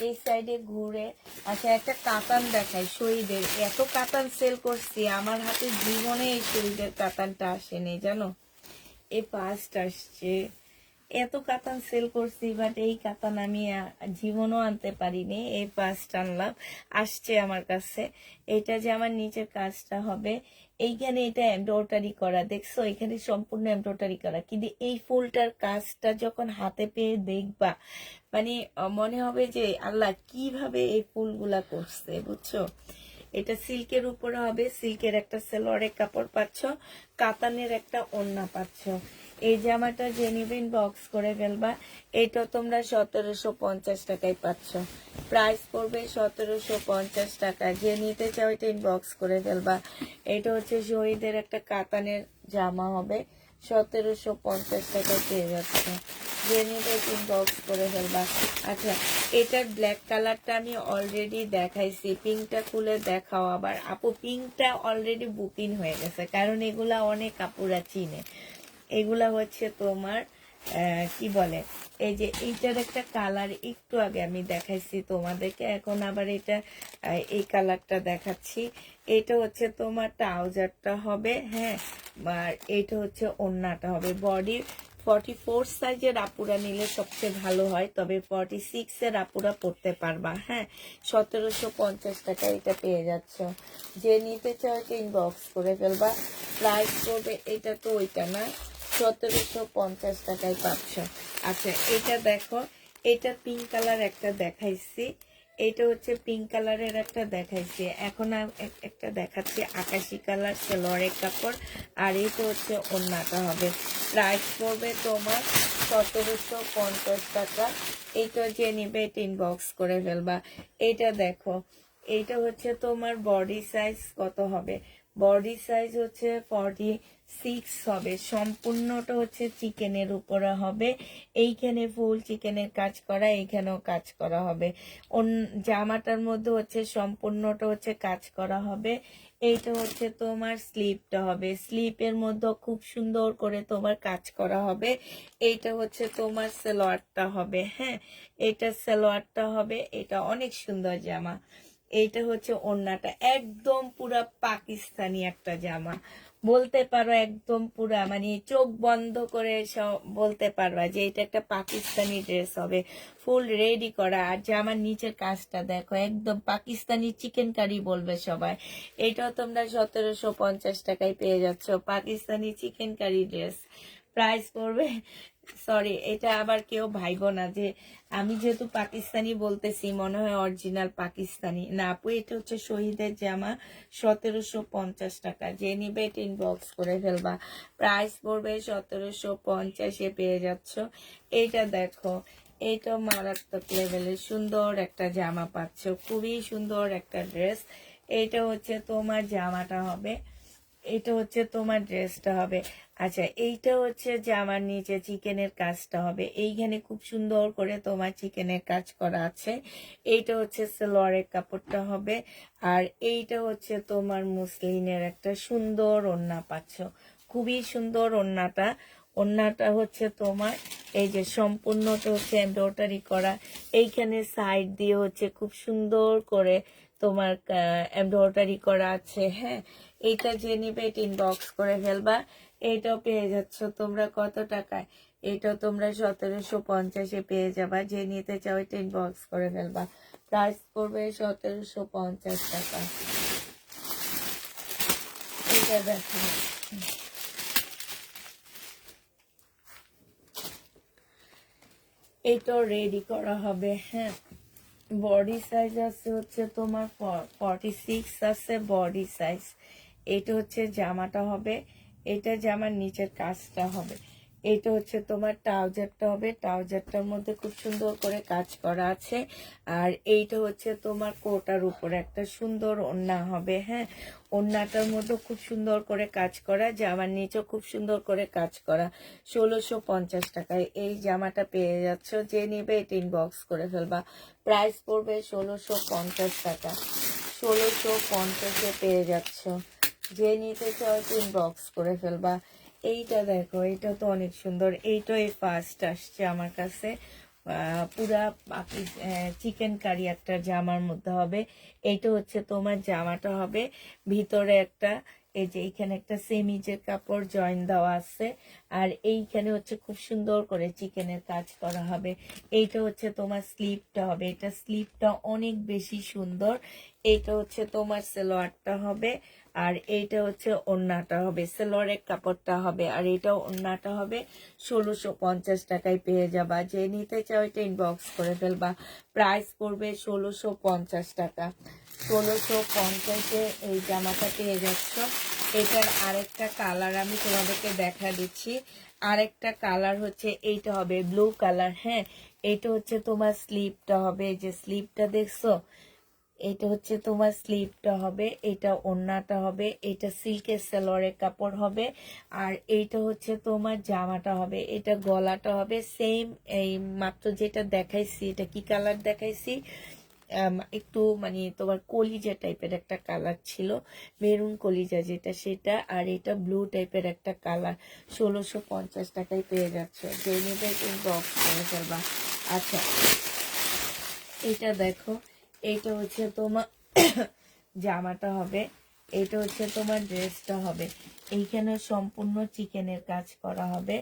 এই সাইডে ঘুরে, আচ্ছা একটা কাতান দেখাই শহীদের। এত কাতান সেল করছি, আমার হাতে জীবনে এই শহীদের কাতানটা আসেনি জানো, এই ফার্স্ট আসছে। এত কাতান সেল করছি, বাট এই কাতান আমি জীবনও আনতে পারিনি, এই ফার্স্ট আনলাম, আসছে আমার কাছে। এটা যে আমার নিচের কাজটা হবে, এইখানে এটা এমব্রয়ডারি করা, দেখছো এখানে সম্পূর্ণ এমব্রয়ডারি করা, কিন্তু এই ফুলটার কাজটা যখন হাতে পেয়ে দেখবা, মানে মনে হবে যে আল্লাহ কিভাবে এই ফুলগুলা করছে, বুঝছো। এটা সিল্কের উপরে হবে, সিল্কের একটা সালোয়ারের কাপড় পাচ্ছ, কাতানের একটা ওড়না পাচ্ছ। এই জামাটা যে নিবে ইনবক্স করে ফেলবা। এটা তোমরা 1750 টাকায় পাচ্ছ, প্রাইস পড়বে 1750 টাকা। যে নিতে চাও এটা ইনবক্স করে ফেলবা। এটা হচ্ছে শহীদের একটা কাতানের জামা হবে, 1750 টাকায় পেয়ে যাচ্ছে। যে নিবে ইনবক্স করে ফেলবা। আচ্ছা, এটার ব্ল্যাক কালারটা আমি অলরেডি দেখাইছি, পিঙ্কটা খুলে দেখাও আবার আপু। পিঙ্কটা অলরেডি বুকিং হয়ে গেছে, কারণ এগুলা অনেক আপুরা চিনে। এগুলা হচ্ছে তোমার কি বলে, এই যে এইটার একটা কালার একটু আগে আমি দেখাইছি তোমাদেরকে, এখন আবার এটা এই কালারটা দেখাচ্ছি। এটা হচ্ছে তোমার ট্রাউজারটা হবে, হ্যাঁ, আর এটা হচ্ছে ওড়নাটা হবে। বডি 44 সাইজের আপুরা নিলে সবচেয়ে ভালো হয়, তবে 46 এর আপুরা পড়তে পারবা। হ্যাঁ, 1750 টাকা এটা পেয়ে যাচ্ছ। যে নিতে চাও এটা ইনবক্স করে ফেলবা। প্রাইস করবে, এটা তো ওইটা না, 1750 টাকায় পাচ্ছ। আচ্ছা, এটা দেখো, এটা পিঙ্ক কালার একটা দেখাইছি, এটা হচ্ছে পিঙ্ক কালারের একটা দেখাইছি, এখন একটা দেখাচ্ছি আকাশি কালার সালোয়ারের কাপড়, আর এটা হচ্ছে ওড়নাটা হবে। প্রাইস পড়বে তোমার 1750 টাকা। এইটা যে নিবে এটা ইনবক্স করে ফেলবা। এটা দেখো, এইটা হচ্ছে তোমার বডি সাইজ কত হবে, বডি সাইজ হচ্ছে 46 হবে। সম্পূর্ণটা হচ্ছে চিকেনের উপরে হবে, এইখানে ফুল চিকেনের কাজ করা, এইখানেও কাজ করা হবে। জামাটার মধ্যে হচ্ছে সম্পূর্ণটা হচ্ছে কাজ করা হবে। এইটা হচ্ছে তোমার স্লিপটা হবে, স্লিপের মধ্যে খুব সুন্দর করে তোমার কাজ করা হবে। এইটা হচ্ছে তোমার সালোয়ারটা হবে, হ্যাঁ, এটা সালোয়ারটা হবে। এটা অনেক সুন্দর জামা। এইটা হচ্ছে ওড়নাটা, একদম পুরা পাকিস্তানি একটা জামা বলতে পারো, একদম পুরা মানে চোখ বন্ধ করে সব বলতে পারবা যে এটা একটা পাকিস্তানি ড্রেস হবে, ফুল রেডি করা। আর জামার নিচের কাজটা দেখো, একদম পাকিস্তানি চিকেন কারি বলবে সবাই। এটাও তোমরা 1750 টাকায় পেয়ে যাচ্ছ, Pakistani chikankari dress. Price পড়বে, সরি এটা আবার কেউ ভাইবো না যে আমি যেহেতু পাকিস্তানি বলতেছি মনে হয় অরিজিনাল পাকিস্তানি না আপু। এটা হচ্ছে শহীদের জামা, 1750 টাকা। যে নিবে এটা ইনবক্স করে ফেলবা। প্রাইস পড়বে 1750-এ পেয়ে যাচ্ছ। এইটা দেখো, এইটা মারাত্মক লেভেলের সুন্দর একটা জামা পাচ্ছ, খুবই সুন্দর একটা ড্রেস। এইটা হচ্ছে তোমার জামাটা হবে, এটা হচ্ছে তোমার ড্রেসটা হবে। আচ্ছা, এইটা হচ্ছে জামার নিচে চিকেনের কাজটা হবে, এইখানে খুব সুন্দর করে তোমার চিকেনের কাজ করা আছে। এইটা হচ্ছে সালোয়ারের কাপড়টা হবে, আর এইটা হচ্ছে তোমার মুসলিনের একটা সুন্দর ওড়না পাচ্ছ, খুবই সুন্দর ওড়নাটা। ওড়নাটা হচ্ছে তোমার এই যে সম্পূর্ণটা হচ্ছে এমব্রয়ডারি করা, এইখানে সাইড দিয়ে হচ্ছে খুব সুন্দর করে তোমার এমব্রয়ডারি করা আছে। হ্যাঁ, এইটা যে নিবে এটা ইনবক্স করে ফেলবা। এইটাও পেয়ে যাচ্ছ তোমরা কত টাকায়, এটাও তোমরা 1750-এ পেয়ে যাবা। যে নিতে চাও এটা ইনবক্স করে ফেলবা। প্রাইস পড়বে 1750 টাকা। এটা দেখো, এটাও রেডি করা হবে। হ্যাঁ, বডি সাইজ আছে হচ্ছে তোমার 46 আছে বডি সাইজ। এটা হচ্ছে জামাটা হবে, এটা জামার নিচের কাজটা হবে। এইটা হচ্ছে তোমার ট্রাউজারটা হবে, ট্রাউজারটার মধ্যে খুব সুন্দর করে কাজ করা আছে। আর এইটা হচ্ছে তোমার কোটার উপরে একটা সুন্দর ওড়না হবে। হ্যাঁ, ওড়নাটার মধ্যে খুব সুন্দর করে কাজ করা, জামার নিচেও খুব সুন্দর করে কাজ করা। 1650 টাকায় এই জামাটা পেয়ে যাচ্ছ। যে নিবে এটা ইনবক্স করে ফেলবা। প্রাইস পড়বে 1650 টাকা। 1650-এ পেয়ে যাচ্ছ। যে নিতে চাও ইনবক্স করে ফেলবা। এইটা দেখো, এটা তো অনেক সুন্দর। এইটাই ফার্স্ট আসছে আমার কাছে। পুরা চিকেন কারি একটা জামার মধ্যে হবে। এইটা হচ্ছে তোমার জামাটা হবে, ভিতরে একটা এই যে এইখানে একটা সেমিজের কাপড় জয়েন দেওয়া আছে। আর এইখানে হচ্ছে খুব সুন্দর করে চিকেনের কাজ করা হবে। এইটা হচ্ছে তোমার স্লিপটা হবে, এটা স্লিপটা অনেক বেশি সুন্দর। এইটা হচ্ছে তোমার সালোয়ারটা হবে, আর এইটা হচ্ছে ওড়নাটা হবে। সালোয়ারের কাপড়টা হবে, আর এইটা ওড়নাটা হবে। 1650 টাকায় পেয়ে যাবা। যে নিতে চাও এটা ইনবক্স করে ফেলবা। প্রাইস পড়বে 1650 টাকা। 1650-এ এই জামাটা পেয়ে যাচ্ছ। এটার আরেকটা কালার আমি তোমাদেরকে দেখা দিচ্ছি। আরেকটা কালার হচ্ছে এইটা হবে ব্লু কালার। হ্যাঁ, এইটা হচ্ছে তোমার স্লিপটা হবে, এই যে স্লিপটা দেখছো, এটা হচ্ছে তোমার স্লিপটা হবে, এটা ওড়নাটা হবে, এটা সিল্কের সালোয়ারের কাপড় হবে। আর এইটা হচ্ছে তোমার জামাটা হবে, এটা গলাটা হবে সেম এই মাত্র যেটা দেখাইছি। এটা কি কালার দেখাইছি, একটু মানে তোমার কলিজা টাইপের একটা কালার ছিল, মেরুন কলিজা যেটা সেটা। আর এটা ব্লু টাইপের একটা কালার। 1650 টাকায় পেয়ে যাচ্ছে। যে নেবে ইনবক্স করে ফেলবা। আচ্ছা, এটা দেখো, এইটা হচ্ছে তোমার জামাটা হবে, এটা হচ্ছে তোমার ড্রেসটা হবে। এইখানে সম্পূর্ণ চিকেনের কাজ করা হবে।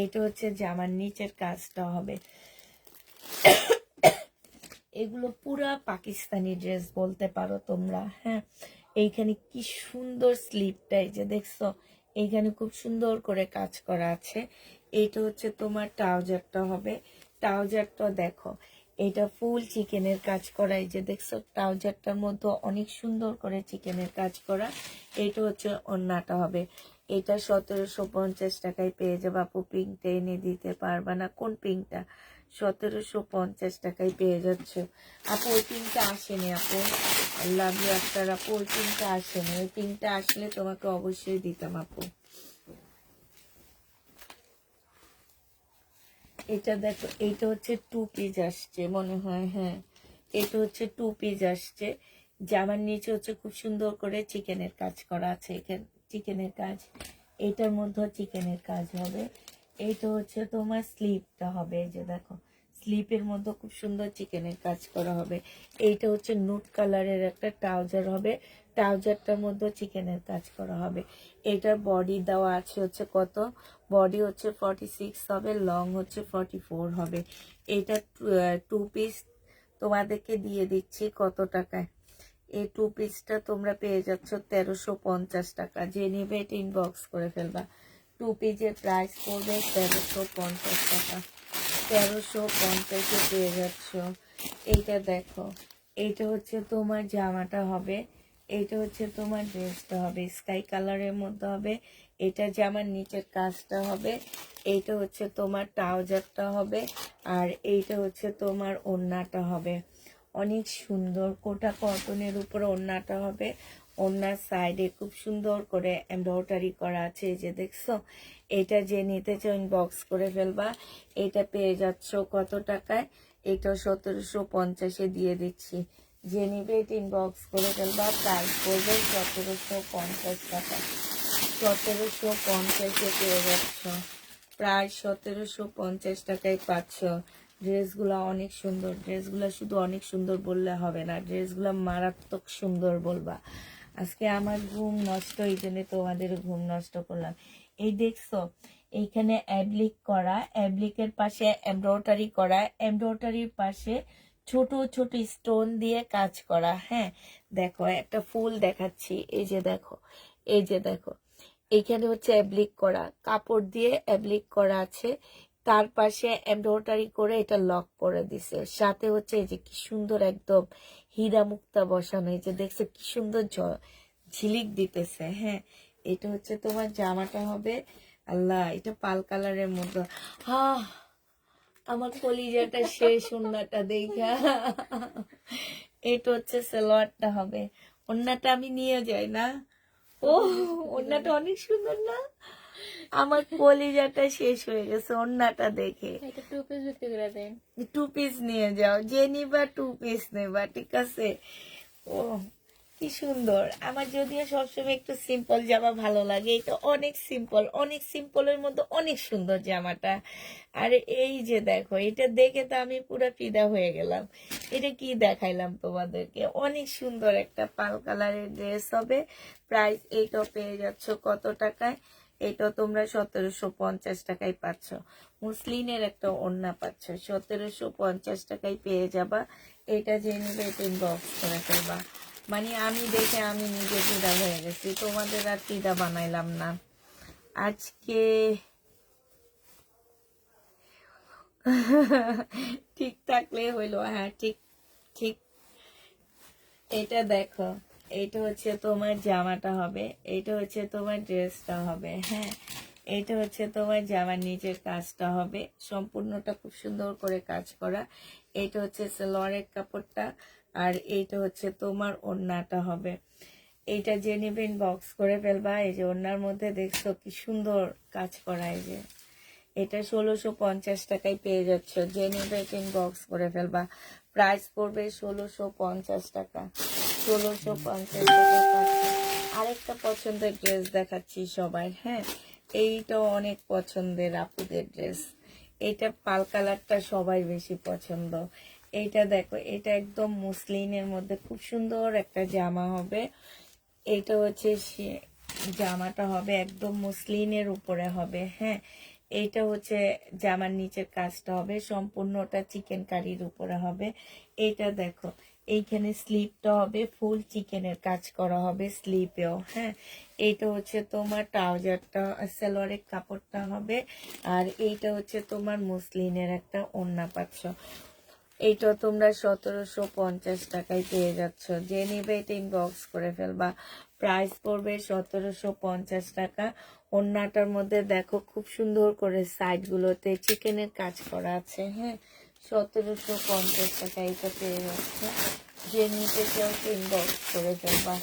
এটা হচ্ছে জামার নিচের কাজটা হবে। এগুলো পুরা পাকিস্তানি ড্রেস বলতে পারো তোমরা। হ্যাঁ, এইখানে কি সুন্দর স্লিপটা, এই যে দেখছো, এইখানে খুব সুন্দর করে কাজ করা আছে। এইটা হচ্ছে তোমার ট্রাউজারটা হবে। ট্রাউজারটা দেখো, এটা ফুল চিকেনের কাজ করা। এই যে দেখছো, ট্রাউজারটার মধ্যে অনেক সুন্দর করে চিকেনের কাজ করা। এইটা হচ্ছে ওড়নাটা হবে। এটা 1750 টাকায় পেয়ে যাবে। আপু পিঙ্কটা এনে দিতে পারবা না? কোন পিঙ্কটা? 1750 টাকায় পেয়ে যাচ্ছে। আপু ওই পিঙ্কটা আসেনি আপু, লাভলি আক্তার আপু, ওই পিঙ্কটা আসেনি। ওই পিঙ্কটা আসলে তোমাকে অবশ্যই দিতাম আপু। এটা দেখো, এইটা হচ্ছে 2 পিস আসছে মনে হয়। হ্যাঁ, এটা হচ্ছে 2 পিস আসছে। জামার নিচে হচ্ছে খুব সুন্দর করে চিকেনের কাজ করা আছে। এখানে চিকেনের কাজ, এইটার মধ্যে চিকেনের কাজ হবে। এইটা হচ্ছে তোমার স্লিপটা হবে, এই যে দেখো, স্লিপের মধ্যে খুব সুন্দর চিকেনের কাজ করা হবে। এইটা হচ্ছে নুট কালারের একটা ট্রাউজার হবে, ট্রাউজারটার মধ্যে চিকেনের কাজ করা হবে। এটার বডি দেওয়া আছে হচ্ছে কত, বডি হচ্ছে 46 হবে, লং হচ্ছে 44 হবে। এটা 2 পিস তোমাদেরকে দিয়ে দিচ্ছি কত টাকায়। এই 2 পিসটা তোমরা পেয়ে যাচ্ছ 1350 টাকা। যে নেবে এটা ইনবক্স করে ফেলবা। 2 পিসের প্রাইস পড়বে 1350 টাকা। 1350-এ পেয়ে যাচ্ছ। এইটা দেখো, এইটা হচ্ছে তোমার জামাটা হবে, এইটা হচ্ছে তোমার ড্রেসটা হবে, স্কাই কালারের মধ্যে হবে। এটা জামার নিচের কাজটা হবে। এইটা হচ্ছে তোমার ট্রাউজারটা হবে। আর এইটা হচ্ছে তোমার ওড়নাটা হবে। অনেক সুন্দর কোটা কটনের উপরে ওড়নাটা হবে। ওড়নার সাইডে খুব সুন্দর করে এমব্রয়ডারি করা আছে, এই যে দেখছো। এটা যে নিতে চাও ইনবক্স করে ফেলবা। এটা পেয়ে যাচ্ছ কত টাকায়, এটা 1750-এ দিয়ে দিচ্ছি। যে নিবে এটা ইনবক্স করে ফেলবা। প্রাইস পড়বে 1750 টাকা। 1750-এ পেয়ে যাচ্ছ। প্রায় 1750 টাকায় পাচ্ছ। ড্রেসগুলো অনেক সুন্দর, ড্রেসগুলো শুধু অনেক সুন্দর বললে হবে না, ড্রেসগুলো মারাত্মক সুন্দর বলবা। আজকে আমার ঘুম নষ্ট, এই জন্য তোমাদের ঘুম নষ্ট করলাম। এই দেখছো, এইখানে অ্যাবলিক করা, অ্যাবলিকের পাশে এমব্রয়ডারি করা, এমব্রয়ডারির পাশে ছোট ছোট স্টোন দিয়ে কাজ করা। হ্যাঁ, দেখো একটা ফুল দেখাচ্ছি, এই যে দেখো, এই যে দেখো, এইখানে হচ্ছে অ্যাবলিক করা, কাপড় দিয়ে অ্যাবলিক করা আছে। তার পাশে এমব্রয়ডারি করে এটা লক করে দিছে। সাথে হচ্ছে এই যে কি সুন্দর একদম হীরা মুক্তা বসানো, এই যে দেখছো কি সুন্দর ঝিলিক দিতেছে। হ্যাঁ, এটা হচ্ছে তোমার জামাটা হবে। আল্লাহ, এটা পাল কালারের মতো। হা, আমার কলিজাটা শেষ ওন্নাটা দেখা। এটা হচ্ছে সালোয়ারটা হবে, ওন্নাটা আমি নিয়ে যাই না। ও, ওন্নাটা অনেক সুন্দর না? আমার কলিজাটা শেষ হয়ে গেছে ওন্নাটা দেখে। এটা 2 পিস বিক্রি করে দেন। 2 পিস নিয়ে যাও, যে নিবা 2 পিস নেবা, ঠিক আছে? ও কি সুন্দর। আমার যদিও সবসময় একটু সিম্পল জামা ভালো লাগে, এটা অনেক সিম্পল, অনেক সিম্পলের মধ্যে অনেক সুন্দর জামাটা। আর এই যে দেখো, এটা দেখে তো আমি পুরো ফিদা হয়ে গেলাম। এটা কি দেখাইলাম তোমাদেরকে, অনেক সুন্দর একটা পাল কালারের ড্রেস হবে। প্রাইস এইটাও পেয়ে যাচ্ছ কত টাকায়? এটা তোমরা 1750 টাকায় পাচ্ছ। মুসলিনের একটা ওড়না পাচ্ছ 1750 টাকায় পেয়ে যাবা। এটা যে নিবে এটা ইনবক্স করে ফেলবা। মানে আমি দেখে আমি নিজে ফিদা হয়ে গেছি, তোমাদের আর ফিদা বানাইলাম না আজকে। ঠিক থাকলে হইলো, হ্যাঁ ঠিক ঠিক। এটা দেখো, এটা হচ্ছে তোমার জামাটা হবে, এটা হচ্ছে তোমার ড্রেসটা হবে। হ্যাঁ, এটা হচ্ছে তোমার জামার নিচের কাজটা হবে, সম্পূর্ণটা খুব সুন্দর করে কাজ করা। এটা হচ্ছে সালোয়ারের কাপড়টা, আর এইটা হচ্ছে তোমার ওড়নাটা হবে। এইটা যে নেবেন বক্স করে ফেলবা। এই যে ওড়নার মধ্যে দেখছো কি সুন্দর কাজ করা, এই যে এটা 1650 টাকায় পেয়ে যাচ্ছ। যে নেবে বক্স করে ফেলবা। প্রাইস পড়বে 1650 টাকা। 1650 টাকা পাচ্ছ। আরেকটা পছন্দের ড্রেস দেখাচ্ছি সবাই। হ্যাঁ, এইটাও অনেক পছন্দের আপুদের ড্রেস। এটা পাল কালারটা সবাই বেশি পছন্দ। এইটা দেখো, এটা একদম মুসলিনের মধ্যে খুব সুন্দর একটা জামা হবে। এইটা হচ্ছে জামাটা হবে একদম মুসলিনের উপরে হবে। হ্যাঁ, এইটা হচ্ছে জামার নিচের কাজটা হবে, সম্পূর্ণটা চিকেন কারির উপরে হবে। এইটা দেখো, এইখানে স্লিপটা হবে ফুল চিকেনের কাজ করা হবে স্লিপেও। হ্যাঁ, এইটা হচ্ছে তোমার ট্রাউজারটা, সালোয়ারের কাপড়টা হবে। আর এইটা হচ্ছে তোমার মুসলিনের একটা ওড়না পাচ্ছ। এইটা তোমরা 1750 টাকায় পেয়ে যাচ্ছ। যে নিবে এটা ইনবক্স করে ফেলবা। প্রাইস পড়বে 1750 টাকা। ওড়নাটার মধ্যে দেখো খুব সুন্দর করে সাইড গুলোতে চিকেনের কাজ করা আছে। হ্যাঁ, 1750 টাকা এটা পেয়ে যাচ্ছে। যে নিতে চাও ইনবক্স করে ফেলবা।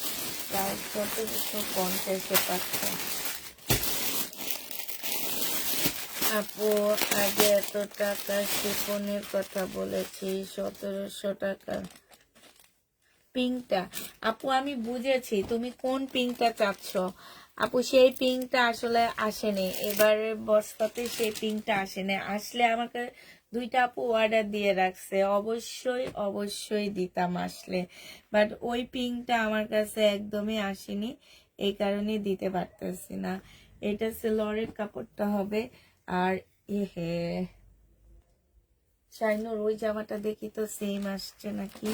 প্রাইস 1750 পাচ্ছ। আপু, আগে এত টাকা শিপনের কথা বলেছি, 1700 টাকা। পিঙ্কটা আপু আমি বুঝেছি তুমি কোন পিঙ্কটা চাচ্ছ। আপু সেই পিঙ্কটা আসলে আসেনি, এবারে বস্তাতে সেই পিঙ্কটা আসেনি। আসলে আমাকে 2টা আপু অর্ডার দিয়ে রাখছে, অবশ্যই অবশ্যই দিতাম আসলে। বাট ওই পিঙ্কটা আমার কাছে একদমই আসেনি, এই কারণে দিতে পারতেছি না। এটা সেলরের কাপড়টা হবে। আর হে শাইনুর, ওই জামাটা দেখি তো সেম আসছে নাকি।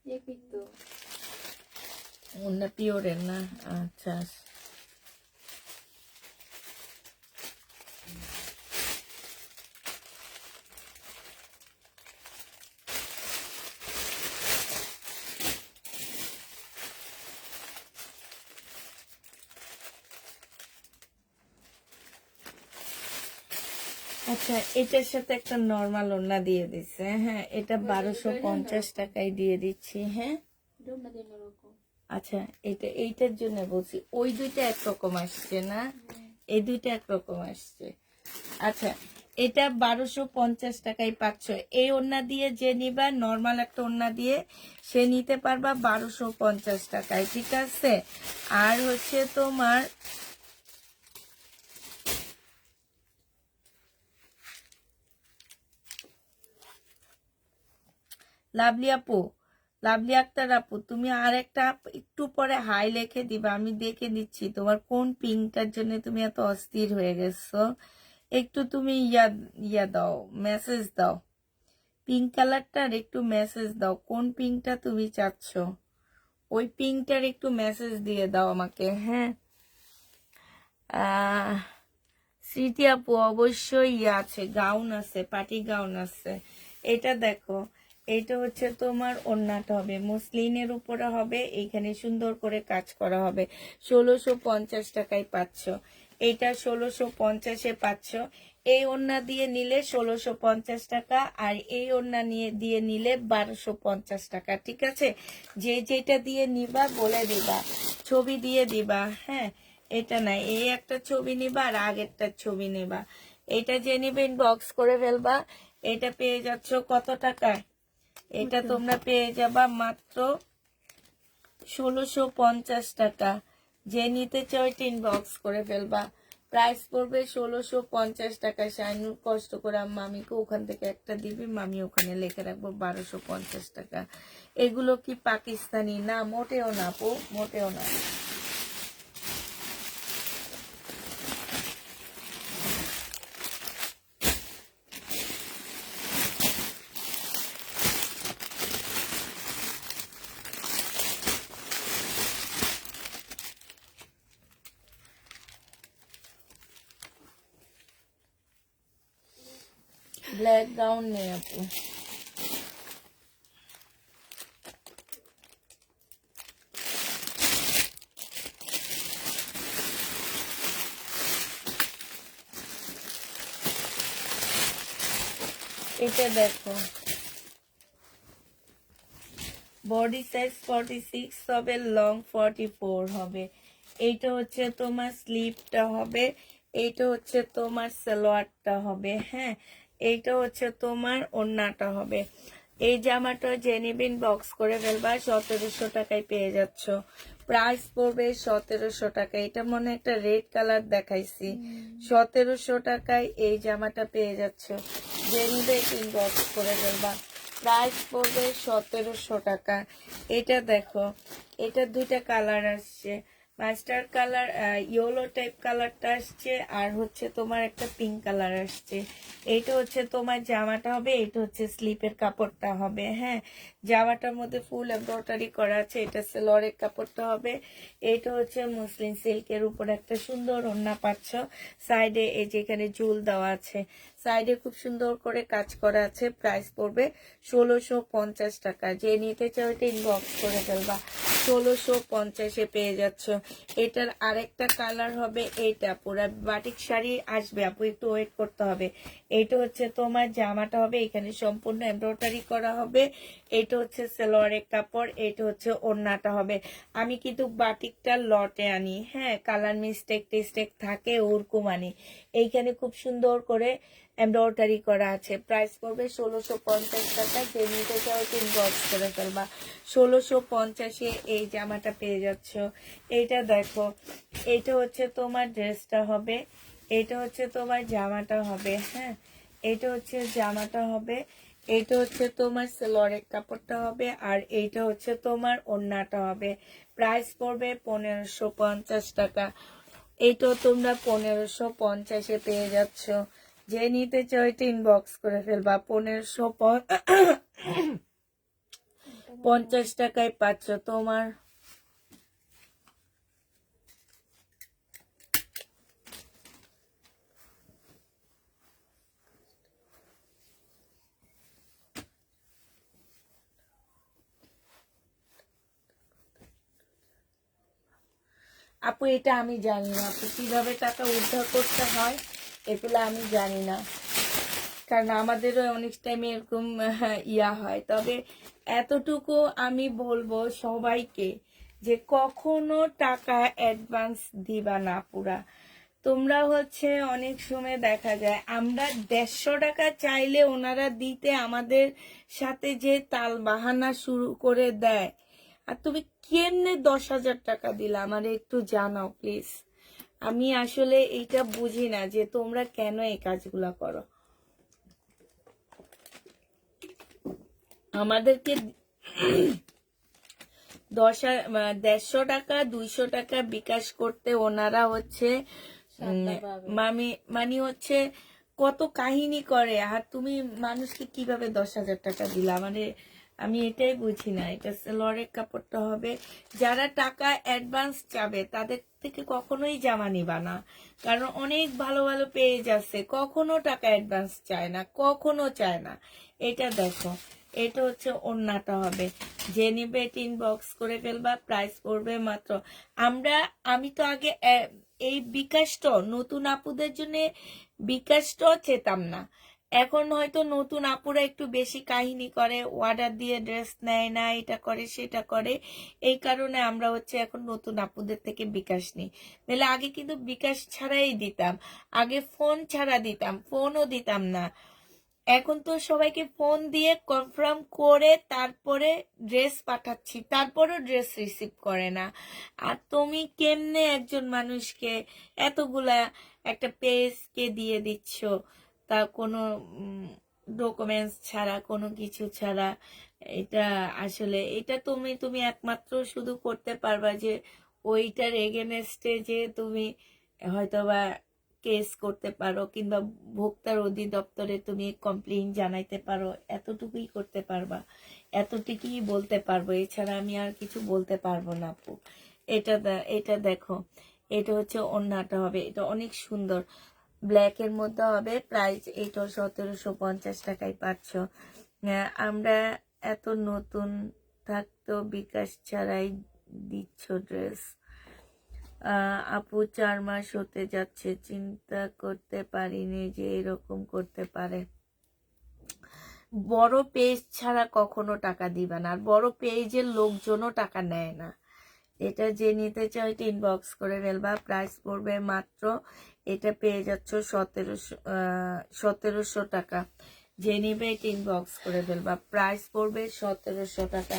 ये पिक तो অন্য পিওরের না? আচ্ছা, আচ্ছা এটার সাথে একটা নর্মাল ওড়না দিয়ে দিচ্ছে। হ্যাঁ, এটা 1250 টাকায় দিয়ে দিচ্ছি। হ্যাঁ, डोंट दे मेरे को। আচ্ছা এটা এইটার জন্য বলছি, ওই দুইটা একরকম আসছে না, এই দুইটা একরকম আসছে। আচ্ছা, এটা 1250 টাকায় পাচ্ছ। এই ওড়না দিয়ে যে নিবা, নর্মাল একটা ওড়না দিয়ে সে নিতে পারবা 1250 টাকায়, ঠিক আছে? আর হচ্ছে তোমার লাভলি আপু, লাভলি আক্তার আপু, তুমি আর একটা একটু পরে হাই লিখে দিবা, আমি দেখে দিচ্ছি তোমার কোন পিঙ্কটার জন্য তুমি এত অস্থির হয়ে গেছো। একটু তুমি ইয়া দাও, মেসেজ দাও, পিঙ্ক কালারটার একটু মেসেজ দাও, কোন পিঙ্কটা তুমি চাচ্ছ ওই পিঙ্কটার একটু মেসেজ দিয়ে দাও আমাকে। হ্যাঁ, স্মৃতি আপু অবশ্যই ইয়ে আছে, গাউন আছে, পার্টি গাউন আছে। এটা দেখো, এটা হচ্ছে তোমার ওড়নাটা হবে মসলিনের উপরে হবে, এখানে সুন্দর করে কাজ করা হবে। 1650 টাকায় পাচ্ছ। এটা 1650-এ পাচ্ছ। এই ওড়না দিয়ে নিলে 1650 টাকা, আর এই ওড়না দিয়ে নিলে 1250 টাকা। ঠিক আছে, যে যেটা দিয়ে নিবা বলে দিবা, ছবি দিয়ে দিবা। হ্যাঁ, এটা নাই, এই একটা ছবি নিবা আর আগেরটা ছবি নিবা। এটা যে নিবে ইনবক্স করে ফেলবা। এটা পেয়ে যাচ্ছ কত টাকায়? এটা তোমরা পেয়ে যাবা মাত্র 1650 টাকা। যে নিতে চাও এটা ইনবক্স করে ফেলবা। প্রাইস পড়বে 1650 টাকা। শাইনুর কষ্ট করে মামিকে ওখান থেকে একটা দিবি, মামি ওখানে লিখে রাখবো 1250 টাকা। এগুলো কি পাকিস্তানি? না, মোটেও না আপু, মোটেও না। ব্ল্যাক গাউন নেই আপু। এটা দেখো, বডি সাইজ 46 হবে, লং 44 হবে। এইটা হচ্ছে তোমার স্লিপটা হবে, এইটা হচ্ছে তোমার সালোয়ারটা হবে। হ্যাঁ, এইটা হচ্ছে তোমার ওড়নাটা হবে। এই জামাটা জেনিবিন বক্স করে ফেলবা, 1700 টাকায় পেয়ে যাচ্ছ। প্রাইস পড়বে 1700 টাকা। এটা মনে হয় একটা রেড কালার দেখাইছি। 1700 টাকায় এই জামাটা পেয়ে যাচ্ছ। জেনিবে ইনবক্স করে ফেলবা। প্রাইস পড়বে 1700 টাকা। এটা দেখো, এটা দুইটা কালার আসছে, মাস্টার কালার, ইয়েলো টাইপ কালারটা আসছে, আর হচ্ছে তোমার একটা পিঙ্ক কালার আসছে। এইটা হচ্ছে তোমার জামাটা হবে, এটা হচ্ছে স্লিপের কাপড়টা হবে। হ্যাঁ, জামাটার মধ্যে ফুল এমব্রয়ডারি করা আছে, এটা সেলোয়ারের কাপড়টা হবে। এটা হচ্ছে মুসলিম সিল্কের উপর একটা সুন্দর ওড়না পাচ্ছ। সাইডে এই যে এখানে ঝুল দেওয়া আছে, সাইডে খুব সুন্দর করে কাজ করা আছে। প্রাইস পড়বে 1650 টাকা। যে নিতে চাও এটা ইনবক্স করে ফেলবা। 1650-এ পেয়ে যাচ্ছ। এটার আরেকটা কালার হবে এইটা, পুরা বাটিক শাড়ি আসবে আপু, একটু ওয়েট করতে হবে। এইটা হচ্ছে তোমার জামাটা হবে, এখানে সম্পূর্ণ এমব্রয়ডারি করা হবে। এটা হচ্ছে সালোয়ারের কাপড়, এটা হচ্ছে ওড়নাটা হবে। আমি কিন্তু বাটিকটা লটে আনি, হ্যাঁ, কালার মিস্টেক টিস্টেক থাকে ওরকম আনি। এইখানে খুব সুন্দর করে এমব্রয়ডারি করা আছে। প্রাইস পড়বে 1650 টাকা। যে নিতে চাও ইনবক্স করে ফেলবা। 1650-এ এই জামাটা পেয়ে যাচ্ছ। এইটা দেখো, এইটা হচ্ছে তোমার ড্রেসটা হবে, এটা হচ্ছে তোমার জামাটা হবে। হ্যাঁ, এটা হচ্ছে জামাটা হবে, এইটা হচ্ছে তোমার সালোয়ারের কাপড়টা হবে, আর এইটা হচ্ছে তোমার ওড়নাটা হবে। প্রাইস পড়বে 1550 টাকা। এইটাও তোমরা 1550-এ পেয়ে যাচ্ছ। যে নিতে চাও এটা ইনবক্স করে ফেলবা। 1550 টাকায় পাচ্ছ তোমার। আপু এটা আমি জানি না, আপু কিভাবে টাকা উদ্ধার করতে হয় এগুলো আমি জানি না, কারণ আমাদেরও অনেক টাইমে এরকম ইয়া হয়। তবে এতটুকু আমি বলবো সবাইকে যে কখনো টাকা অ্যাডভান্স দিবা না পুরা। তোমরা হচ্ছে অনেক সময় দেখা যায় আমরা 150 টাকা চাইলে ওনারা দিতে আমাদের সাথে যে তাল বাহানা শুরু করে দেয়, আর তুমি কেমনে 10,000 টাকা দিলা আমার একটু জানাও প্লিজ। আমি আসলে এইটা বুঝি না যে তোমরা কেন এই কাজগুলা করো। আমাদেরকে 150 টাকা 200 টাকা বিকাশ করতে ওনারা হচ্ছে মানে হচ্ছে কত কাহিনী করে। আর তুমি মানুষকে কিভাবে 10,000 টাকা দিলা, মানে আমি এটাই বুঝি না, এটা সেলোয়ারের কাপড়টা হবে। যারা টাকা অ্যাডভান্স চাবে তাদের থেকে কখনোই জামা নিবা না, কারণ অনেক ভালো ভালো পেজ আছে, কখনো টাকা অ্যাডভান্স চায় না, কখনো চায় না। এটা দেখো, এটা হচ্ছে ওড়নাটা হবে। যে নিবে এটা ইনবক্স করে ফেলবা, প্রাইস পড়বে মাত্র। আমি তো আগে এই বিকাশটা নতুন আপুদের জন্য বিকাশটাও চেতাম না। এখন হয়তো নতুন আপুরা একটু বেশি কাহিনী করে, অর্ডার দিয়ে ড্রেস নেয় না, এটা করে সেটা করে, এই কারণে আমরা হচ্ছে এখন নতুন আপুদের থেকে বিকাশ নিই। নাহলে আগে কিন্তু বিকাশ ছাড়াই দিতাম, আগে ফোন ছাড়া দিতাম, ফোনও দিতাম না। এখন তো সবাইকে ফোন দিয়ে কনফার্ম করে তারপরে ড্রেস পাঠাচ্ছি, তারপরও ড্রেস রিসিভ করে না। আর তুমি কেমনে একজন মানুষকে এতগুলা একটা পেজকে দিয়ে দিচ্ছ, তা কোনো ডকুমেন্টস ছাড়া, কোনো কিছু ছাড়া? এটা আসলে এটা তুমি তুমি একমাত্র শুধু করতে পারবা যে ওইটার এগেনস্টে যে তুমি হয়তোবা কেস করতে পারো, কিংবা ভোক্তার অধিদপ্তরে তুমি কমপ্লেইন জানাইতে পারো, এতটুকুই করতে পারবা, এতটুকুই বলতে পারবো। এছাড়া আমি আর কিছু বলতে পারবো না আপু। এটা দেখো, এটা হচ্ছে ওড়নাটা হবে, এটা অনেক সুন্দর, ব্ল্যাক এর মধ্যে হবে। প্রাইস এটা 1750 টাকায় পাচ্ছ। আমরা এত নতুন থাকতো বিকাশ ছাড়াই দিচ্ছ ড্রেস। আপু 4 মাস হতে যাচ্ছে, চিন্তা করতে পারিনি যে এরকম করতে পারে। বড় পেজ ছাড়া কখনো টাকা দিবে না, আর বড় পেজের লোকজনও টাকা নেয় না। এটা যে নিতে চাও এটা ইনবক্স করে ফেলবা, প্রাইস পড়বে মাত্র, এটা পেয়ে যাচ্ছ 1700 টাকা। যে নিবে এটা ইনবক্স করে ফেলবা, প্রাইস পড়বে 1700 টাকা।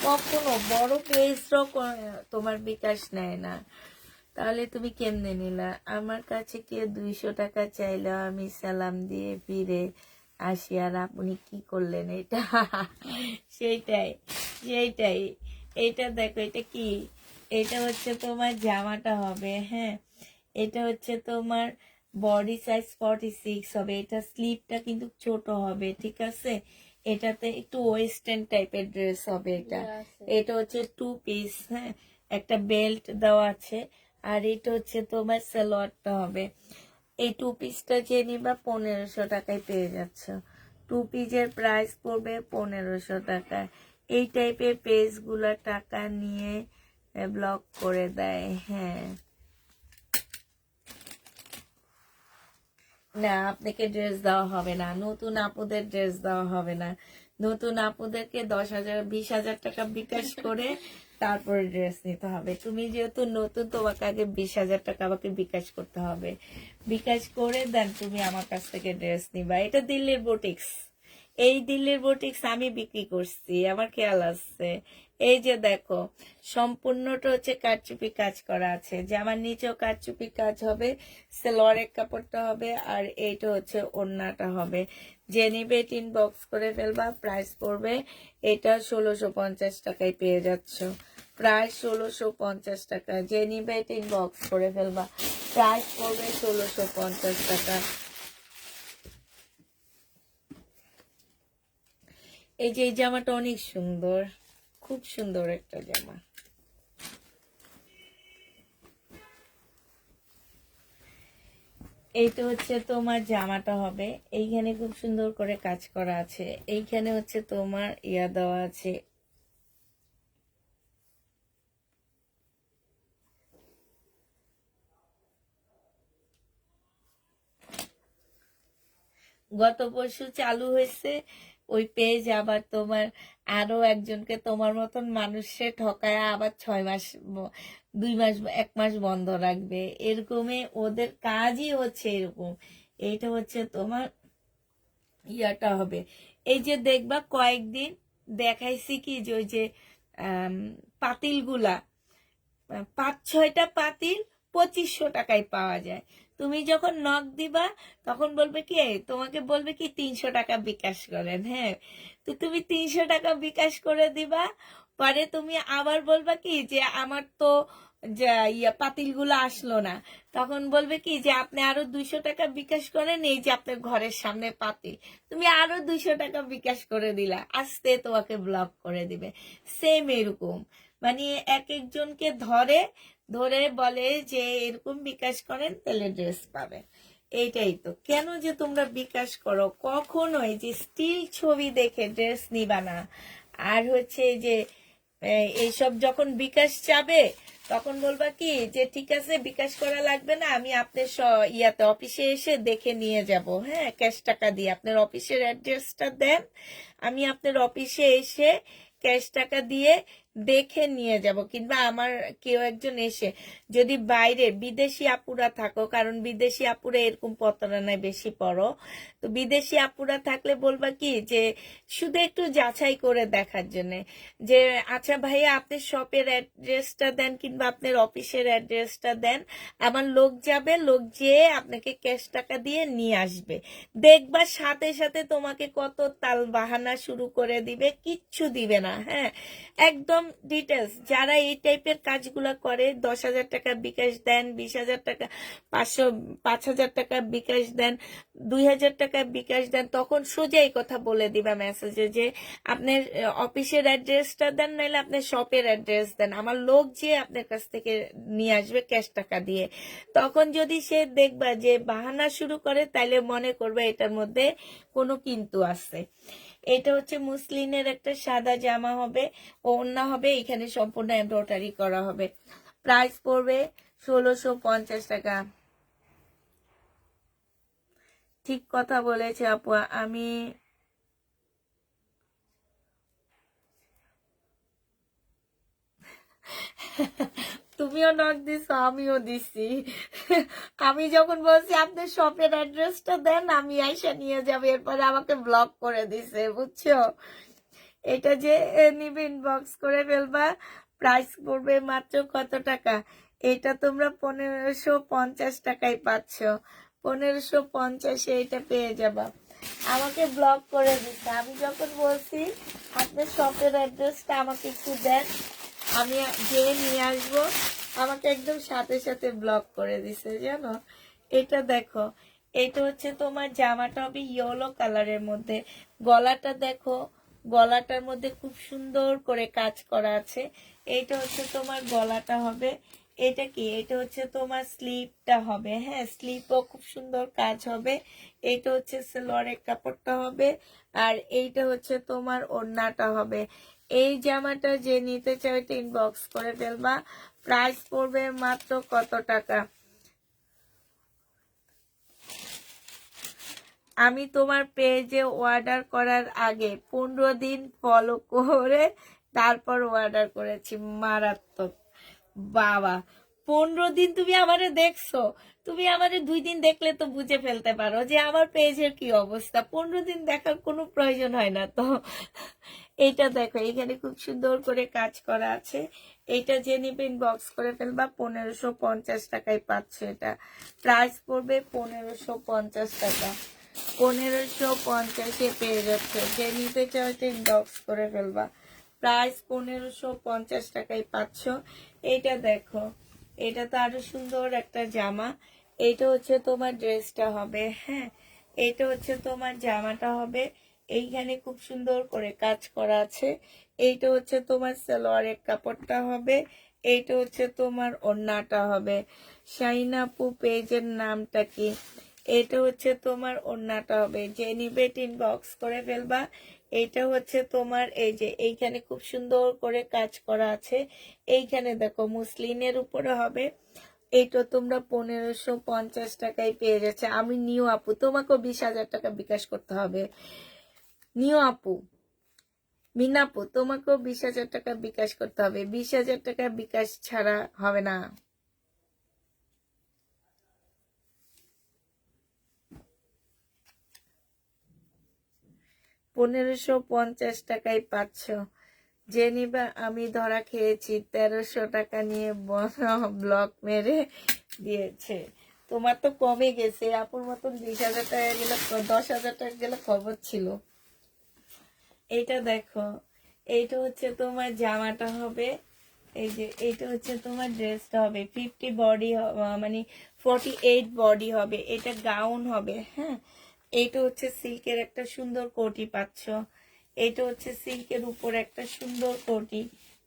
কখনো বড় পেজও তোমার বিকাশ নেয় না, তাহলে তুমি কেমনে নিলা? আমার কাছে কেউ 200 টাকা চাইলে আমি সালাম দিয়ে ফিরে আসি, আর আপনি কি করলেন এটা? সেইটাই সেইটাই। এটা দেখো, এটা কি, এটা হচ্ছে তোমার জামাটা হবে, হ্যাঁ, এটা হচ্ছে তোমার বডি সাইজ 46 হবে। এটা স্লিভটা কিন্তু ছোট হবে, ঠিক আছে? এটাতে একটু ওয়েস্টার্ন টাইপের ড্রেস হবে এটা। এটা হচ্ছে 2 পিস, হ্যাঁ, একটা বেল্ট দেওয়া আছে, আর এটা হচ্ছে তোমার সালোয়ারটা হবে। এই 2 পিসটা যে নিবা 1500 টাকায় পেয়ে যাচ্ছ। 2 পিসের প্রাইস পড়বে 1500 টাকা। এই টাইপের পেজগুলো টাকা নিয়ে ব্লক করে দেয়। হ্যাঁ, না, আপনাকে ড্রেস দেওয়া হবে না, নতুন আপুদের ড্রেস দেওয়া হবে না। নতুন আপুদেরকে 10,000 20,000 টাকা বিকাশ করে তারপরে ড্রেস নিতে হবে। তুমি যেহেতু নতুন, তোমাকে আগে 20,000 টাকা আমাকে বিকাশ করতে হবে, বিকাশ করে দেন তুমি আমার কাছ থেকে ড্রেস নিবা। এটা দিল্লির বুটিক্স, এই দিল্লির বুটিক্স আমি বিক্রি করছি, আমার খেয়াল আছে। এই যে দেখো, সম্পূর্ণটা হচ্ছে কারচুপি কাজ করা আছে, জামার নিচেও কারচুপি কাজ হবে, সেলোয়ারের কাপড়টা হবে, আর এইটা হচ্ছে ওড়নাটা হবে। যে নিবে ইনবক্স করে ফেলবা, প্রাইস পড়বে এটা 1650 টাকায় পেয়ে যাচ্ছ, প্রায় 1650 টাকা। যে নিবে ইনবক্স করে ফেলবা, প্রাইস পড়বে 1650 টাকা। এই যে এই জামাটা অনেক সুন্দর, খুব সুন্দর একটা জামা। এইটা হচ্ছে তোমার জামাটা হবে, এইখানে খুব সুন্দর করে কাজ করা আছে, এইখানে হচ্ছে তোমার ইয়া দেওয়া আছে। গত পরশু চালু হয়েছে ওই পেজ, আবার তোমার আরো একজনকে তোমার মতন মানুষে ঠকায় আবার 6 মাস 2 মাস 1 মাস বন্ধ রাখবে, এরকমই ওদের কাজই হচ্ছে এরকম। এইটা হচ্ছে তোমার ইয়াটা হবে। এই যে দেখবা কয়েকদিন দেখাইছি কি যে ওই যে পাতিলগুলা, 5-6টা পাতিল 2500 টাকায় পাওয়া যায়। তুমি যখন নক দিবা তখন বলবে কি, তোমাকে বলবে কি 300 টাকা বিকাশ করেন, হ্যাঁ, তো তুমি 300 টাকা বিকাশ করে দিবা। পরে তুমি আবার বলবা কি যে আমার তো পাতিলগুলো আসলো না, তখন বলবে কি যে আপনি আরো 200 টাকা বিকাশ করেন, এই যে আপনার ঘরের সামনে পাতিল, তুমি আরো 200 টাকা বিকাশ করে দিলা, আস্তে তোমাকে ব্লক করে দিবে। সেম এরকম, মানে এক একজনকে ধরে ধরে বলে যে এরকম বিকাশ করেন তাহলে ড্রেস পাবেন। এইটাই তো, কেন যে তোমরা বিকাশ করো, কখনোই যে স্টিল ছবি দেখে ড্রেস নিবা না। আর হচ্ছে এই যে এইসব যখন বিকাশ চাবে তখন বলবা কি যে ঠিক আছে বিকাশ করা লাগবে না, আমি আপনার ইয়াতে অফিসে এসে দেখে নিয়ে যাব, হ্যাঁ ক্যাশ টাকা দিয়ে আপনার অফিসের অ্যাড্রেসটা দেন, আমি আপনার অফিসে এসে ক্যাশ টাকা দিয়ে দেখে নিয়ে যাব। কিংবা আমার কেউ একজন এসে, যদি বাইরে বিদেশি আপুরা থাকো, কারণ বিদেশি আপুরা এরকম প্রতারণায় বেশি পড়ো, তো বিদেশি আপুরা থাকলে বলবা কি যে শুধু একটু যাচাই করে দেখার জন্য যে আচ্ছা ভাইয়া আপনি শপের অ্যাড্রেসটা দেন কিংবা আপনার অফিসের অ্যাড্রেসটা দেন, আমার লোক যাবে, লোক যেয়ে আপনাকে ক্যাশ টাকা দিয়ে নিয়ে আসবে। দেখবা সাথে সাথে তোমাকে কত তাল বাহানা শুরু করে দিবে, কিচ্ছু দিবে না। হ্যাঁ একদম ডিটেলস। যারা এই টাইপের কাজগুলো করে 10,000 টাকা বিকাশ দেন, 20,000 টাকা, 5,000 টাকা বিকাশ দেন, 2,000 টাকা বিকাশ দেন, তখন সোজাই কথা বলে দিবা মেসেজে যে আপনার অফিসের অ্যাড্রেসটা দেন, নাহলে আপনার শপের অ্যাড্রেস দেন, আমার লোক যে আপনার কাছ থেকে নিয়ে আসবে ক্যাশ টাকা দিয়ে। তখন যদি সে দেখবা যে বাহানা শুরু করে, তাইলে মনে করবে এটার মধ্যে কোনো কিন্তু আছে। এটা হচ্ছে মুসলিনের একটা সাদা জামা হবে, ওড়না হবে, এখানে সম্পূর্ণ এমব্রয়ডারি করা হবে। প্রাইস পড়বে 1,650 টাকা। ঠিক কথা বলেছে আপু, আমি তুমিও নক দিছো, আমিও দিছি। আমি যখন বলছি আপনার শপের অ্যাড্রেসটা দেন, আমি আইসা নিয়ে যাবো, এরপরে আমাকে ব্লক করে দিছে, বুঝছো। এটা যে নিবে ইনবক্স করে ফেলবা। প্রাইস পড়বে মাত্র কত টাকা, এটা তোমরা 1,550 টাকায় পাচ্ছ। 1,550-এ এটা পেয়ে যাবা। আমাকে ব্লক করে দিচ্ছে, আমি যখন বলছি আপনার শপের অ্যাড্রেসটা আমাকে একটু দেন, আমি যে নিয়ে আসবো, আমাকে একদম সাথে সাথে ব্লক করে দিছে, জানো। এটা দেখো, এটা হচ্ছে তোমার জামাটা হবে ইয়েলো কালারের মধ্যে, গলাটা দেখো, গলাটার মধ্যে খুব সুন্দর করে কাজ করা আছে। এইটা হচ্ছে তোমার গলাটা হবে। এটা কি, এটা হচ্ছে তোমার স্লিপটা হবে, হ্যাঁ স্লিপও খুব সুন্দর কাজ হবে। এইটা হচ্ছে সেলোয়ারের কাপড়টা হবে, আর এইটা হচ্ছে তোমার ওড়নাটা হবে। এই জামাটা যে নিতে চাও এটা ইনবক্স করে ফেলবা। প্রাইস পড়বে মাত্র কত টাকা, আমি তোমার পেজে অর্ডার করার আগে 15 দিন ফলো করে তারপর অর্ডার করেছি। মারাত্মক বাবা, 15 দিন তুমি আমারে দেখছো? তুমি আমারে 2 দিন দেখলে তো বুঝে ফেলতে পারো যে আমার পেজের কি অবস্থা। 15 দিন দেখার কোনো প্রয়োজন হয় না তো। এইটা দেখো, এখানে খুব সুন্দর করে কাজ করা আছে। এইটা যে নিবে ইনবক্স করে ফেলবা। 1,550 টাকায় পাচ্ছে এটা। প্রাইস পড়বে 1,550 টাকা। 1,550-এ পেয়ে যাচ্ছে, যে নিতে চাও এটা ইনবক্স করে ফেলবা। প্রাইস 1,550 টাকায় পাচ্ছ। এইটা দেখো, এটা তো আরো সুন্দর একটা জামা। এইটা হচ্ছে তোমার ড্রেসটা হবে, হ্যাঁ এইটা হচ্ছে তোমার জামাটা হবে। এইখানে খুব সুন্দর করে কাজ করা আছে। এইটা হচ্ছে তোমার সালোয়ারের কাপড়টা হবে। এইটা হচ্ছে তোমার ওড়নাটা হবে। শাহিনা আপু পেজের নামটা কি? এটা হচ্ছে তোমার ওড়নাটা হবে, যে নিবে ইনবক্স করে ফেলবা। এইটা হচ্ছে তোমার, এই যে এইখানে খুব সুন্দর করে কাজ করা আছে। এইখানে দেখো মুসলিনের উপরে হবে। এইটা তোমরা 1,550 টাকায় পেয়ে যাচ্ছে। আমি নিউ আপু, তোমাকেও 20,000 টাকা বিকাশ করতে হবে। নিউ আপু, মিনাপু, তোমাকেও 20,000 টাকা বিকাশ করতে হবে। 20,000 টাকা বিকাশ ছাড়া হবে না। 1,550 টাকায় পাচ্ছ, যে নিবা। আমি ধরা খেয়েছি 1,300 টাকা নিয়ে ব্লক মেরে দিয়েছে। তোমার তো কমে গেছে, আপুর মতন 20,000 টাকা গেলে, 10,000 টাকা গেলে খবর ছিল। এইটা দেখো, এইটা হচ্ছে তোমার জামাটা হবে। এই যে এটা হচ্ছে তোমার ড্রেসটা হবে 50 বডি, মানে 48 বডি হবে, এটা গাউন হবে। হ্যাঁ, এইটা হচ্ছে সিল্কের একটা সুন্দর কোটি পাচ্ছ, এটা হচ্ছে সিল্কের উপর একটা সুন্দর কোটি,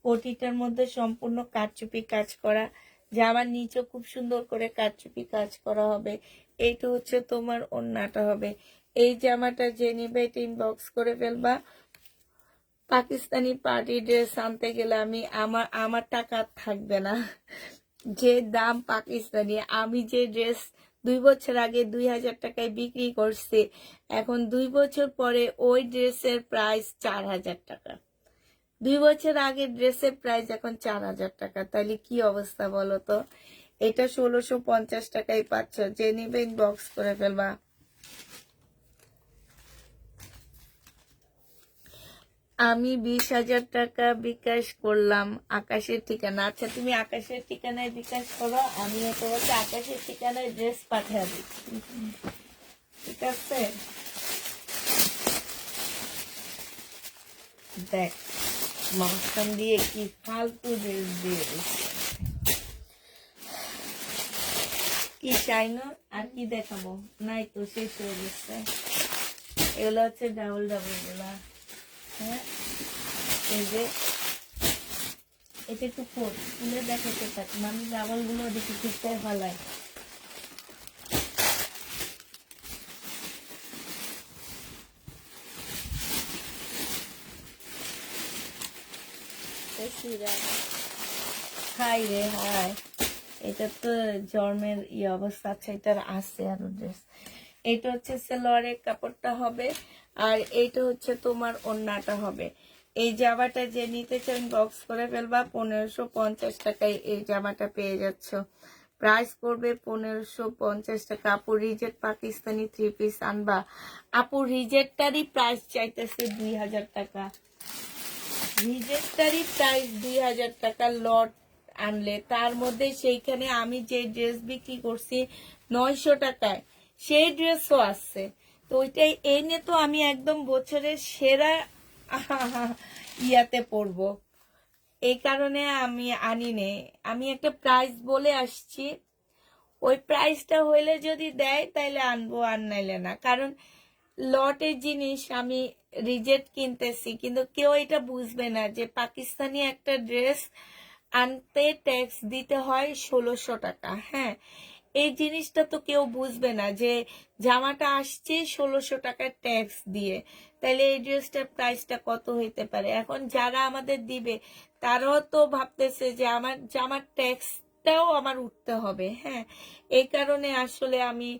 কোটিটার মধ্যে সম্পূর্ণ কারচুপি কাজ করা, জামার নিচে খুব সুন্দর করে কারচুপি কাজ করা হবে। এইটা হচ্ছে তোমার ওড়নাটা হবে। এই জামাটা যে নিবে এটা ইনবক্স করে ফেলবা। পাকিস্তানি পার্টি ড্রেস আনতে গেলে আমি আমার আমার টাকা থাকবে না, যে দাম পাকিস্তানি। আমি যে ড্রেস 2 বছর আগে 2000 টাকায় বিক্রি করছি, এখন 2 বছর পরে ওই ড্রেসের প্রাইস 4000 টাকা। 2 বছর আগে ড্রেসের প্রাইস এখন 4000 টাকা, তাহলে কি অবস্থা বলো তো। এটা 1650 টাকায় পাচ্ছ, যে নিবে ইনবক্স করে ফেলবা। আমি 20,000 টাকা বিকাশ করলাম আকাশের ঠিকানা। আচ্ছা, তুমি আকাশের ঠিকানায় বিকাশ করো, আমি তোমাকে আকাশের ঠিকানায় ড্রেস পাঠিয়ে দিচ্ছি, ঠিক আছে? দেখ মাঝখান দিয়ে কি ফালতু ড্রেস দিয়ে দিচ্ছে। কি চাই না আর কি দেখাবো, নাই তো, শেষ হয়ে গেছে। এগুলো হচ্ছে ডাবল ডাবল গুলা। হ্যাঁ, এই যে এটা একটু খুলে দেখাতে থাক, মানে ডাবল গুলো দেখি ঠিকঠাক ভালায়। হাই রে হাই, এটা তো জন্মের অবস্থা। আচ্ছা, এটার আছে আরো ড্রেস। এটা হচ্ছে সালোয়ারের কাপড়টা হবে, আর এইটা হচ্ছে তোমার ওড়নাটা হবে। এই জামাটা যে নিতে চান বক্স করে ফেলবা। 1550 টাকায় এই জামাটা পেয়ে যাচ্ছ। প্রাইস পড়বে 1550 টাকা। আপু রিজেক্ট পাকিস্তানি 3 পিস আনবা? আপু রিজেক্টটারই প্রাইস চাইতেছে 2000 টাকা। রিজেক্টারি প্রাইস 2000 টাকা লট আনলে, তার মধ্যে সেইখানে আমি যে ড্রেস বিক্রি করছি 900 টাকায়, সেই ড্রেসও আছে। তো ওইটাই এনে তো আমি একদম বছরের সেরা ইয়াতে পড়বো, এই কারণে আমি আনি নে। আমি একটা প্রাইস বলে আসছি, ওই প্রাইসটা হইলে যদি দেয় তাইলে আনবো, আর নাইলে না। কারণ লটের জিনিস আমি রিজেক্ট কিনতেছি, কিন্তু কেউ এটা বুঝবে না যে পাকিস্তানি একটা ড্রেস আনতে ট্যাক্স দিতে হয় 1600 টাকা। হ্যাঁ, এই জিনিসটা তো কেউ বুঝবে না যে জামাটা আসছে 1600 টাকার ট্যাক্স দিয়ে, তাহলে এই ড্রেসটার প্রাইসটা কত হইতে পারে। এখন যারা আমাদের দিবে তারাও তো ভাবতেছে যে আমার জামার ট্যাক্সটাও আমার উঠতে হবে। হ্যাঁ, এই কারণে আসলে আমি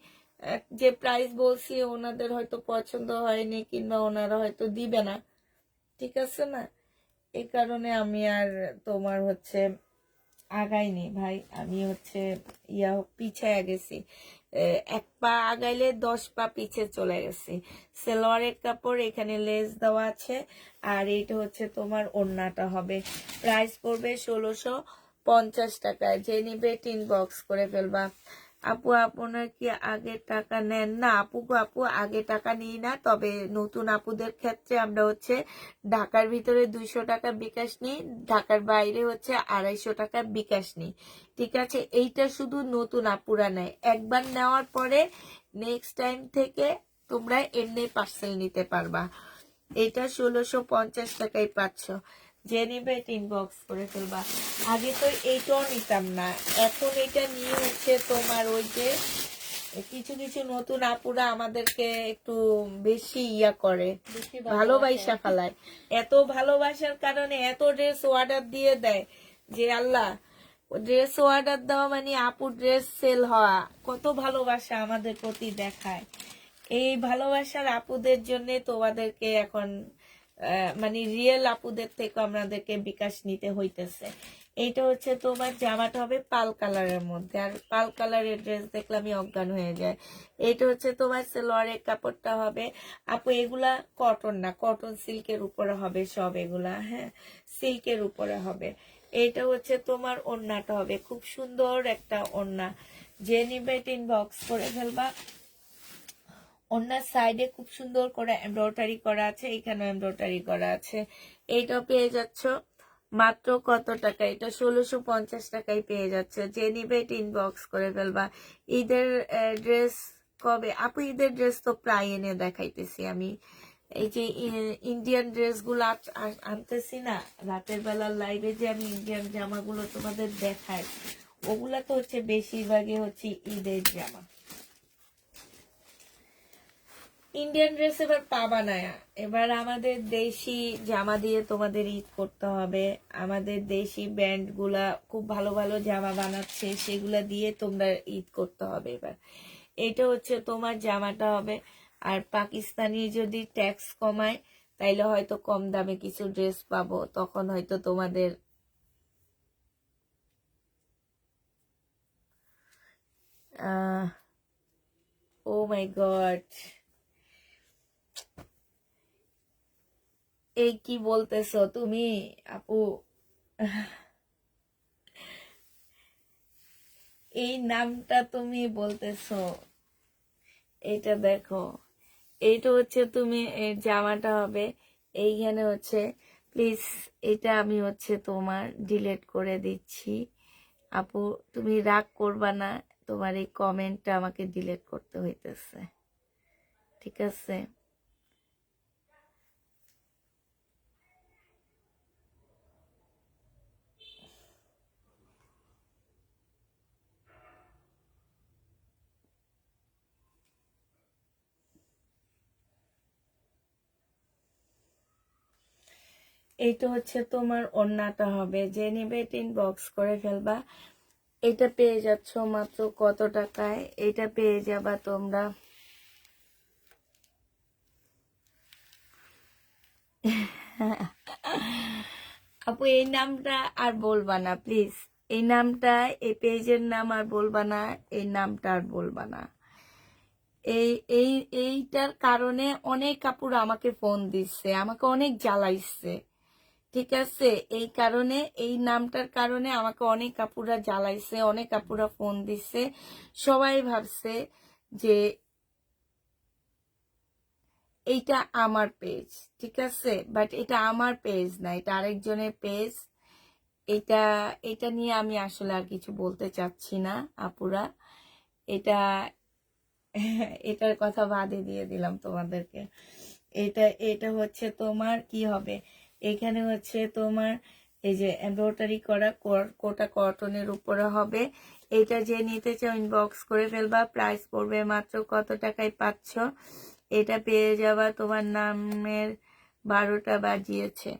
যে প্রাইস বলছি ওনাদের হয়তো পছন্দ হয়নি, কিংবা ওনারা হয়তো দিবে না, ঠিক আছে না। এই কারণে আমি আর তোমার হচ্ছে আগাইনি ভাই। আমি হচ্ছে পিছায় গেছি, 1 পা আগাইলে 10 পা পিছে চলে গেছি। সালোয়ারের কাপড় এখানে লেস দেওয়া আছে, আর এইটা হচ্ছে তোমার ওড়নাটা হবে। প্রাইস পড়বে 1650 টাকায়। যে নিবে টিন বক্স করে ফেলবা। আপু আপনার কি আগে টাকা নেন? না আপু, আগে টাকা নিই না, তবে নতুন আপুদের ক্ষেত্রে আমরা হচ্ছে ঢাকার ভিতরে 200 টাকা বিকাশ নিই, ঢাকার বাইরে হচ্ছে 250 টাকা বিকাশ নিই, ঠিক আছে? এইটা শুধু নতুন আপুরা নেয়, একবার নেওয়ার পরে নেক্সট টাইম থেকে তোমরা এমনি পার্সেল নিতে পারবা। এটা 1650 টাকায় পাচ্ছ। যে নিবে ইনবক্স করে ফেলবা। আগে তো এইটাও নিতাম না, এখন এটা নিয়ে হচ্ছে তোমার ওই যে কিছু কিছু নতুন আপুরা আমাদেরকে একটু বেশি করে, ভালোবাসা ফেলায়। এত ভালোবাসার কারণে এত ড্রেস অর্ডার দিয়ে দেয় যে আল্লাহ, ড্রেস অর্ডার দেওয়া মানে আপুর ড্রেস সেল হওয়া, কত ভালোবাসা আমাদের প্রতি দেখায়। এই ভালোবাসার আপুদের জন্য তোমাদেরকে এখন মানে রিয়েল আপুদের থেকে আমাদেরকে বিকাশ নিতে হইতেছে। এইটা হচ্ছে তোমার জামাটা হবে পাল কালারের মধ্যে, আর পাল কালারের ড্রেস দেখলে আমি অজ্ঞান হয়ে যায়। এইটা হচ্ছে তোমার সালোয়ারের কাপড়টা হবে। আপু এগুলা কটন না, কটন সিল্কের উপরে হবে সব এগুলা। হ্যাঁ, সিল্কের উপরে হবে। এইটা হচ্ছে তোমার ওড়নাটা হবে, খুব সুন্দর একটা ওড়না। যে নিবে ইনবক্স করে ফেলবা। ওনার সাইডে খুব সুন্দর করে এমব্রয়ডারি করা আছে, এখানেও এমব্রয়ডারি করা আছে। এইটাও পেয়ে যাচ্ছ মাত্র কত টাকা? এটা 1650 টাকায় পেয়ে যাচ্ছে। যে নিবে এটা ইনবক্স করে ফেলবা। ঈদের ড্রেস কবে আপু? ঈদের ড্রেস তো প্রায় এনে দেখাইতেছি আমি। এই যে ইন্ডিয়ান ড্রেস গুলো আনতেছি না, রাতের বেলার লাইভে যে আমি ইন্ডিয়ান জামাগুলো তোমাদের দেখাই, ওগুলা তো হচ্ছে বেশিরভাগই হচ্ছে ঈদের জামা। ইন্ডিয়ান ড্রেস এবার পাবা না। এবার আমাদের দেশি জামা দিয়ে তোমাদের ঈদ করতে হবে। আমাদের দেশি ব্র্যান্ড গুলা খুব ভালো ভালো জামা বানাচ্ছে, সেগুলা দিয়ে তোমরা ঈদ করতে হবে। এবার এটা হচ্ছে তোমার জামাটা হবে। আর পাকিস্তানি যদি ট্যাক্স কমায় তাইলে হয়তো কম দামে কিছু ড্রেস পাবো, তখন হয়তো তোমাদের ও মাই গড, এই কি বলতেছো তুমি আপু? এই নামটা তুমি বলতেছো? এইটা দেখো, এইটা হচ্ছে তুমি জামাটা হবে এইখানে হচ্ছে। প্লিজ এটা আমি হচ্ছে তোমার ডিলিট করে দিচ্ছি আপু, তুমি রাগ করবা না, তোমার এই কমেন্টটা আমাকে ডিলিট করতে হইতেছে, ঠিক আছে? এইটা হচ্ছে তোমার ওড়নাটা হবে। যে নিবে এটা ইনবক্স করে ফেলবা। এটা পেয়ে যাচ্ছ মাত্র কত টাকায়? এটা পেয়ে যাবা তোমরা আপু এই নামটা আর বলবা না প্লিজ। এই নামটা, এই পেজের নাম আর বলবা না, এই নামটা আর বলবা না। এই এই এইটার কারণে অনেক কাপড় আমাকে ফোন দিচ্ছে, আমাকে অনেক জ্বালাইছে, ঠিক আছে? এই কারণে, এই নামটার কারণে আমাকে অনেক কাপড়রা জ্বালাইছে, অনেক কাপড়রা ফোন দিচ্ছে। সবাই ভাবছে যে এইটা আমার পেজ, ঠিক আছে? বাট এটা আমার পেজ না, এটা আরেকজনের পেজ। এটা এটা নিয়ে আমি আসলে আর কিছু বলতে চাচ্ছি না আপুরা। এটা এটার কথা বাদে দিয়ে দিলাম তোমাদেরকে। এটা এটা হচ্ছে তোমার কি হবে, এখানে হচ্ছে তোমার এই যে এমব্রয়ডারি করা কোটা কটনের উপরে হবে। এটা যে নিতে চাও ইনবক্স করে ফেলবা। প্রাইস পড়বে মাত্র কত টাকায় পাচ্ছ? এটা পেয়ে যাবা তোমার নামের 12টা বাজিয়েছে।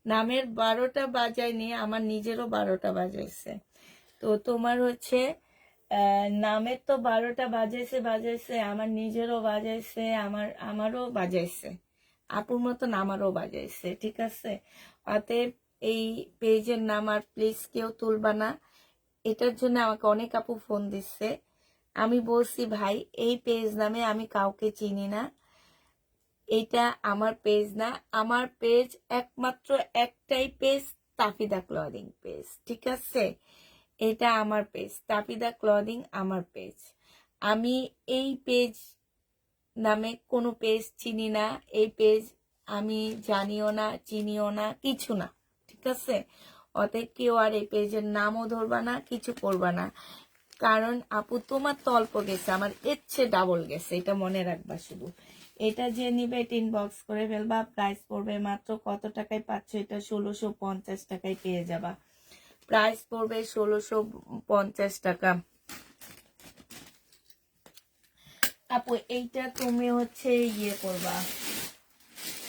নামের 12টা বাজায়নি, আমার নিজেরও 12টা বাজাইছে। তো তোমার হচ্ছে নামের তো 12টা বাজাইছে, আমার নিজেরও বাজাইছে, আমারও বাজাইছে, আপুর মতন আমারও বাজাইছে, ঠিক আছে? অতএব এই পেজের নাম আর প্লিজ কেউ তুলবা না। এটার জন্য আমাকে অনেক আপু ফোন দিচ্ছে। আমি বলছি ভাই এই পেজ নামে আমি কাউকে চিনি না, এটা আমার পেজ না। আমার পেজ একমাত্র একটাই পেজ, তাফিদা ক্লদিং পেজ, ঠিক আছে? এটা আমার পেজ, তাফিদা ক্লদিং আমার পেজ। আমি এই পেজ নামে কোনো পেজ চিনি না, এই পেজ আমি জানিও না, চিনিও না, কিছু না, ঠিক আছে? অতএব কেউ আর এই পেজের নামও ধরবা না, কিছু করবা না। কারণ আপু তোমার তো অল্প গেছে, আমার এর চেয়ে ডাবল গেছে, এটা মনে রাখবা শুধু। এটা যে নিবে এটা ইনবক্স করে ফেলবা। প্রাইস পড়বে মাত্র কত টাকায় পাচ্ছ? এটা 1650 টাকায় পেয়ে যাবা। প্রাইস পড়বে 1650 টাকা। আপু এইটা তুমি হচ্ছে ইয়ে করবা,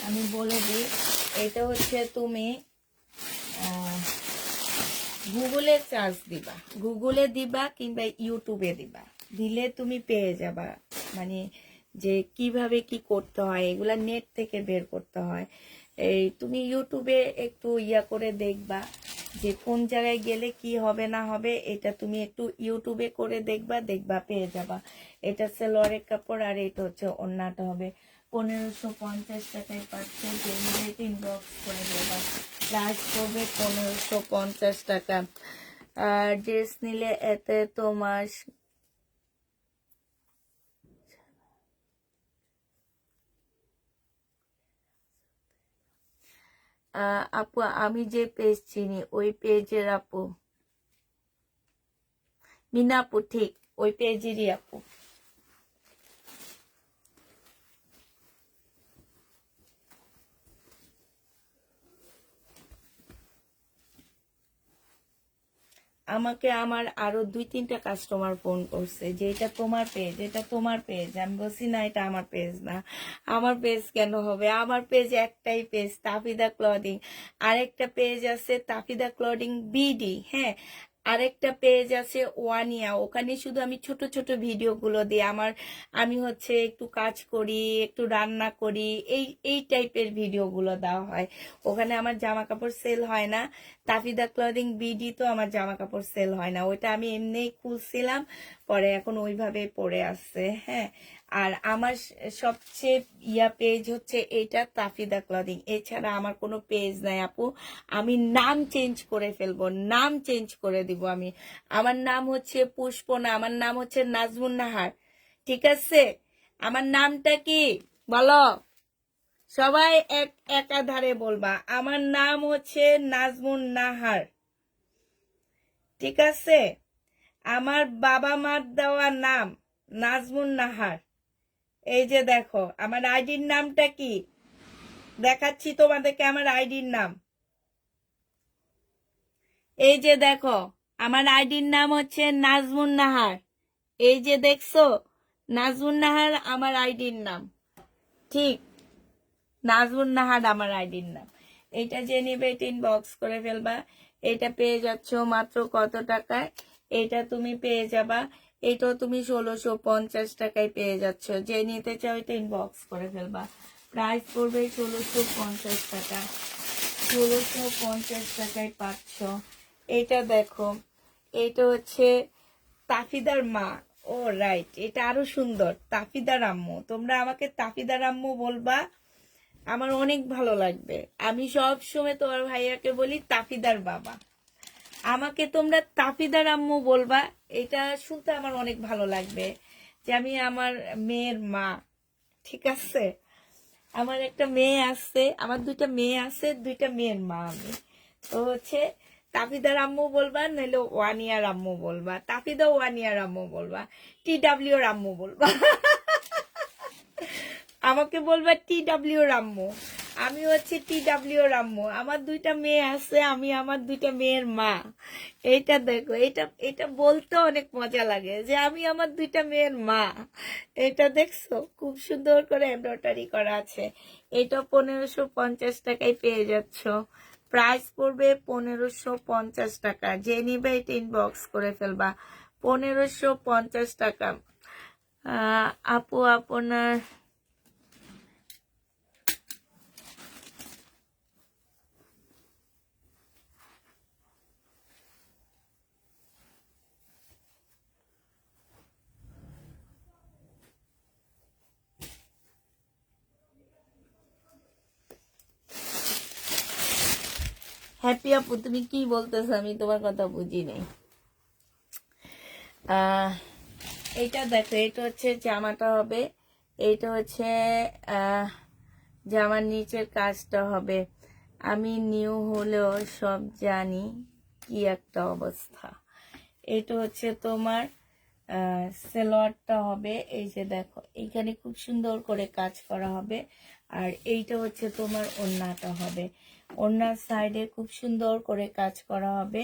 আমি বলে দিই, এটা হচ্ছে তুমি গুগলে চার্জ দিবা, গুগলে দিবা কিংবা ইউটিউবে দিবা, দিলে তুমি পেয়ে যাবা। মানে যে কিভাবে কি করতে হয় এগুলা নেট থেকে বের করতে হয়। এই তুমি ইউটিউবে একটু ইয়া করে দেখবা যে কোন জায়গায় গেলে কি হবে না হবে, এটা তুমি একটু ইউটিউবে করে দেখবা, দেখবা পেয়ে যাবা। এটা হচ্ছে লরের কাপড় আর এটা হচ্ছে ওড়নাটা হবে। 1550 টাকায় পাচ্ছে, যে ইনবক্স করে দেবা। প্রাইস পড়বে 1550 টাকা। আর ড্রেস নিলে এতে তোমার আপু আমি যে পেজ চিনি ওই পেজের আপু, মিনা আপু, ঠিক ওই পেজেরই আপু। আমাকে আমার আরো 2-3টা কাস্টমার ফোন করছে যে এটা তোমার পেজ, এটা তোমার পেজ। আমি বলছি না, এটা আমার পেজ না। আমার পেজ কেন হবে? আমার পেজ একটাই পেজ, তাফিদা ক্লদিং। আরেকটা পেজ আছে তাফিদা ক্লদিং বিডি, হ্যাঁ। আরেকটা পেজ আছে ওয়ানিয়া, ওখানে শুধু আমি ছোট ছোট ভিডিও গুলো দিই। আমি হচ্ছে একটু কাজ করি, একটু রান্না করি, এই এই টাইপের ভিডিও গুলো দেওয়া হয়। ওখানে আমার জামা কাপড় সেল হয় না। তাফিদা ক্লদিং বিডি তো আমার জামা কাপড় সেল হয় না, ওইটা আমি এমনিই খুলছিলাম, পরে এখন ওইভাবে পড়ে আছে, হ্যাঁ। আর আমার সবচেয়ে পেজ হচ্ছে এটা তাফিদা ক্লদিং, এছাড়া আমার কোনো পেজ নাই আপু। আমি নাম চেঞ্জ করে ফেলবো, নাম চেঞ্জ করে দিব আমি। আমার নাম হচ্ছে পুষ্পনা, আমার নাম হচ্ছে নাজমুন নাহার, ঠিক আছে? আমার নামটা কি বলো? সবাই একাধারে বলবা, আমার নাম হচ্ছে নাজমুন নাহার, ঠিক আছে? আমার বাবা মার দেওয়া নাম নাজমুন নাহার। এই যে দেখো আমার আইডির নামটা কি, দেখাচ্ছি তোমাদেরকে আমার আইডির নাম। এই যে দেখো আমার আইডির নাম হচ্ছে নাজমুন নাহার। এই যে দেখছো, নাজমুন নাহার আমার আইডির নাম, ঠিক? নাজমুন নাহার আমার আইডির নাম। এটা যে নিবে এটা ইনবক্স করে ফেলবা। এটা পেয়ে যাচ্ছ মাত্র কত টাকায়? এটা তুমি পেয়ে যাবা, এটাও তুমি 1650 টাকায় পেয়ে যাচ্ছ। যে নিতে চাও এটা ইনবক্স করে ফেলবা। প্রাইস পড়বে 1650 টাকা। 1650 টাকায় পাচ্ছ। এটা দেখো, এটা হচ্ছে তাফিদার মা। ও রাইট, এটা আরো সুন্দর, তাফিদার আম্মু। তোমরা আমাকে তাফিদার আম্মু বলবা, আমার অনেক ভালো লাগবে। আমি সব সময় তোমার ভাইয়াকে বলি তাফিদার বাবা, আমাকে তোমরা তাফিদার আম্মু বলবা। এটা শুনতে আমার অনেক ভালো লাগবে যে আমি আমার মেয়ের মা, ঠিক আছে? আমার একটা মেয়ে আছে, আমার 2টা মেয়ে আছে, 2টা মেয়ের মা আমি। তো হচ্ছে তাফিদার আম্মু বলবা, নইলে ওয়ানিয়ার আম্মু বলবা। তাফিদা ওয়ানিয়ার আম্মু বলবা, TW এর আম্মু বলবা। আমাকে বলবা TW রাম্মু, আমি হচ্ছে TW রাম্মু। আমার 2টা মেয়ে আছে, আমি আমার 2টা মেয়ের মা। এইটা দেখো, এটা এটা বলতে অনেক মজা লাগে যে আমি আমার 2টা মেয়ের মা। এটা দেখছো খুব সুন্দর করে এমব্রয়ডারি করা আছে। এটা 1550 টাকায় পেয়ে যাচ্ছ। প্রাইস পড়বে 1550 টাকা। যে নিবে এটা ইনবক্স করে ফেলবা। 1550 টাকা। আপু আপনার হ্যাপি আপু, তুমি কি বলতেছো? আমি তোমার কথা বুঝি নাই। এইটা দেখো, এটা হচ্ছে জামাটা হবে, এইটা হচ্ছে জামার নিচের কাজটা হবে। আমি নিউ হলেও সব জানি কি একটা অবস্থা। এটা হচ্ছে তোমার সেলোয়ারটা হবে। এই যে দেখো এইখানে খুব সুন্দর করে কাজ করা হবে। আর এইটা হচ্ছে তোমার ওড়নাটা হবে, ওড়নার সাইডে খুব সুন্দর করে কাজ করা হবে।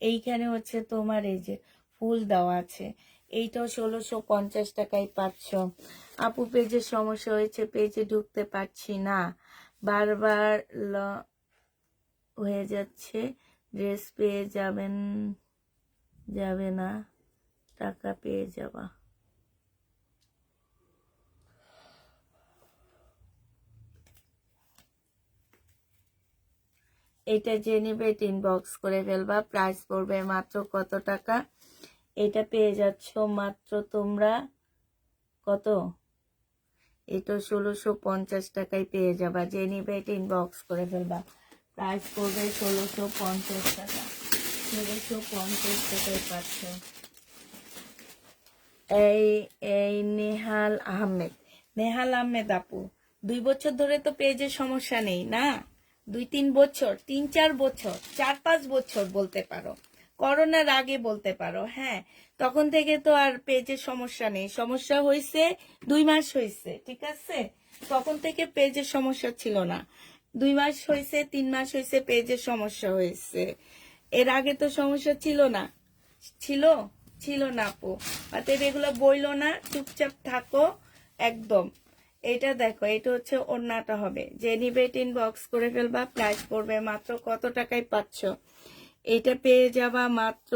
এইখানে হচ্ছে তোমার এই যে ফুল দেওয়া আছে। এইটাও 1650 টাকায় পাচ্ছ। আপু পেজের সমস্যা হয়েছে, পেজে ঢুকতে পারছি না, বারবার হয়ে যাচ্ছে। ড্রেস পেয়ে যাবে না, টাকা পেয়ে যাবা। এটা যে নিবে এটা ইনবক্স করে ফেলবা। প্রাইস পড়বে মাত্র কত টাকা? এটা পেয়ে যাচ্ছ মাত্র তোমরা কত? এটা 1650 টাকায় পেয়ে যাবা। যে নিবে এটা ইনবক্স করে ফেলবা। প্রাইস পড়বে 1650 টাকা। 1650 টাকায় পাচ্ছ। এই এই নেহাল আহমেদ, নেহাল আহমেদ আপু, 2 বছর ধরে তো পেজের সমস্যা নেই না? 2-3 বছর, 3-4 বছর, 4-5 বছর বলতে পারো, করোনার আগে বলতে পারো। হ্যাঁ, তখন থেকে তো আর পেজের সমস্যা নেই, সমস্যা হয়েছে 2 মাস হয়েছে, ঠিক আছে? তখন থেকে পেজের সমস্যা ছিল না, 2 মাস হয়েছে, 3 মাস হয়েছে পেজের সমস্যা হয়েছে। এর আগে তো সমস্যা ছিল না, ছিল ছিল না আপু। অতএব এগুলো বইলো না, চুপচাপ থাকো একদম। এটা দেখো, এটা হচ্ছে ওড়নাটা হবে, যে নিবে ইনবক্স করে ফেলবা। প্রাইস পড়বে মাত্র কত টাকায় পাচ্ছ? এটা পেয়ে যাবা মাত্র,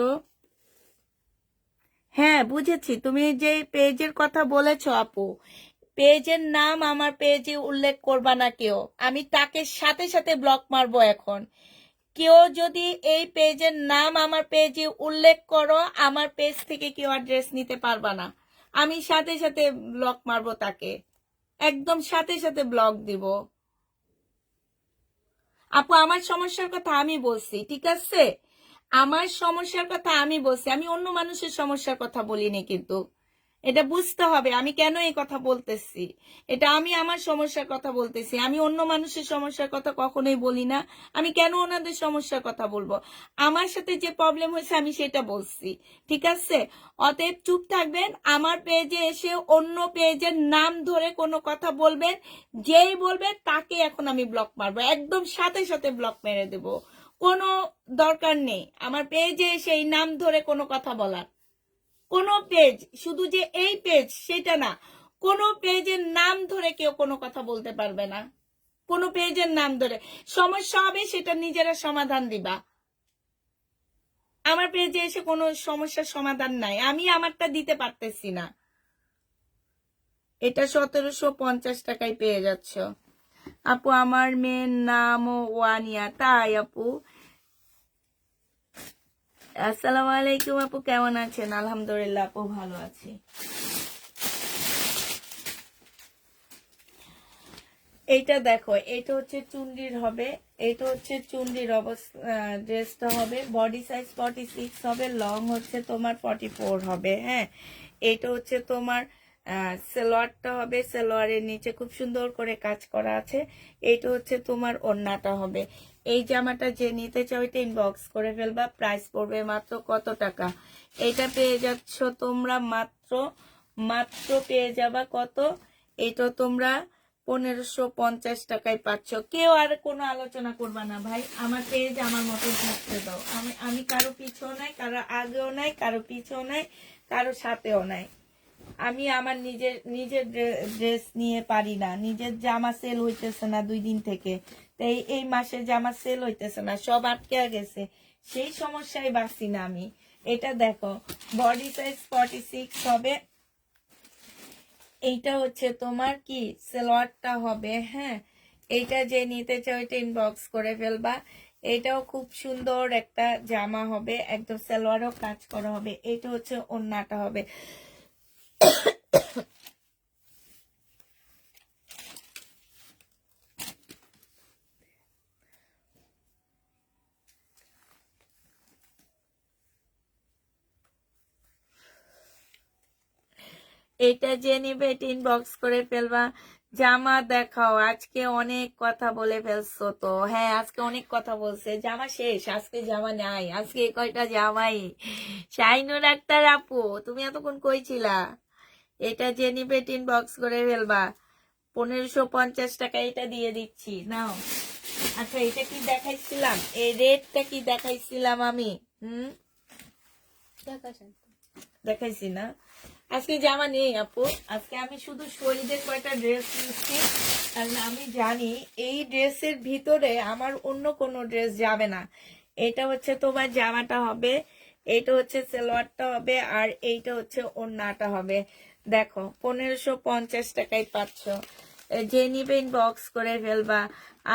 হ্যাঁ বুঝেছি, তুমি যে পেজের কথা বলেছো আপু, পেজের নাম আমার পেজে উল্লেখ করবা না কেউ, আমি তাকে সাথে সাথে ব্লক মারবো এখন। কেউ যদি এই পেজের নাম আমার পেজে উল্লেখ করো, আমার পেজ থেকে কেউ অ্যাড্রেস নিতে পারবা না, আমি সাথে সাথে ব্লক মারবো তাকে, একদম সাথে সাথে ব্লক দিব। আপু আমার সমস্যার কথা আমি বলছি, ঠিক আছে? আমার সমস্যার কথা আমি বলছি, আমি অন্য মানুষের সমস্যার কথা বলিনি, কিন্তু এটা বুঝতে হবে আমি কেন এই কথা বলতেছি। এটা আমি আমার সমস্যার কথা বলতেছি, আমি অন্য মানুষের সমস্যার কথা কখনোই বলি না। আমি কেন ওনাদের সমস্যার কথা বলবো? আমার সাথে যে প্রবলেম হয়েছে আমি সেটা বলছি, ঠিক আছে? অতএব চুপ থাকবেন, আমার পেজে এসে অন্য পেজের নাম ধরে কোনো কথা বলবেন, যেই বলবে তাকে এখন আমি ব্লক মারবো, একদম সাথে সাথে ব্লক মেরে দেব। কোনো দরকার নেই আমার পেজে সেই নাম ধরে কোনো কথা বলার। কোনো পেজ, শুধু যে এই পেজ সেটা না, কোনো পেজের নাম ধরে কেউ কোনো কথা বলতে পারবে না। কোনো পেজের নাম ধরে সমস্যা হবে সেটা নিজেরা সমাধান দিবা। আমার পেজে এসে কোনো সমস্যার সমাধান নাই, আমি আমারটা দিতে পারতেছি না। এটা 1750 টাকায় পেয়ে যাচ্ছ আপু। আমার মেয়ের নামও ওয়ানিয়া, তাই আপু? আসসালামু আলাইকুম আপু, কেমন আছেন? আলহামদুলিল্লাহ আপু, ভালো আছি। এইটা দেখো, এটা হচ্ছে চুন্ডির হবে, এটা হচ্ছে চুন্ডির অবস্থা, ড্রেসটা হবে বডি সাইজ 46 হবে, লং হচ্ছে তোমার 44 হবে। হ্যাঁ, এটা হচ্ছে তোমার সালোয়ারটা হবে, সালোয়ারের নিচে খুব সুন্দর করে কাজ করা আছে। এইটা হচ্ছে তোমার ওড়নাটা হবে। এই জামাটা যে নিতে চাও এটা ইনবক্স করে ফেলবা। প্রাইস পড়বে মাত্র কত টাকা? এটা পেয়ে যাচ্ছ তোমরা মাত্র, মাত্র পেয়ে যাবা কত? এটা তোমরা 1550 টাকায় পাচ্ছ। কেউ আর কোনো আলোচনা করবা না ভাই, আমার পেজ আমার মতো থাকতে দাও। আমি কারো পিছেও নাই, কারো আগেও নাই, কারো পিছেও নাই, কারো সাথেও নাই। আমি আমার নিজের নিজের ড্রেস নিয়ে পারি না, নিজের জামা সেল হইতেছে না 2 দিন থেকে, তাই এই মাসে জামা সেল হইতেছে না, সব আটকে গেছে, সেই সমস্যায় বাঁচি না আমি। এটা দেখো, বডি সাইজ 46 হবে। এইটা হচ্ছে তোমার কি সালোয়ারটা হবে। হ্যাঁ, এইটা যে নিতে চাও এটা ইনবক্স করে ফেলবা। এটাও খুব সুন্দর একটা জামা হবে, একদম সালোয়ারও কাজ করা হবে। এটা হচ্ছে ওড়নাটা হবে। এটা যে নিবে এটা ইনবক্স করে ফেলবা। জামা দেখাও, আজকে অনেক কথা বলে ফেলছো তো। হ্যাঁ, আজকে অনেক কথা বলছে, জামা শেষ, আজকে জামা নাই, আজকে কয়টা জামাই। শাইনুর আক্তার আপু, তুমি এতক্ষণ কই ছিলা? এটা যে নিবে এটা ইনবক্স করে ফেলবা। 1550 টাকা এটা দিয়ে দিচ্ছি, নাও। আচ্ছা, এটা কি দেখাইছিলাম? এই রেটটা কি দেখাইছিলাম আমি? দেখাইছি না? আজকে জামা নেই আপু, আজকে আমি শুধু শহীদের কয়টা ড্রেস নিচ্ছি, কারণ আমি জানি এই ড্রেসের ভিতরে আমার অন্য কোনো ড্রেস যাবে না। এটা হচ্ছে তোমার জামাটা হবে, এটা হচ্ছে সালোয়ারটা হবে, আর এইটা হচ্ছে ওড়নাটা হবে। দেখো, 1550 টাকায় পাচ্ছ। যে নিবে ইনবক্স করে ফেলবা।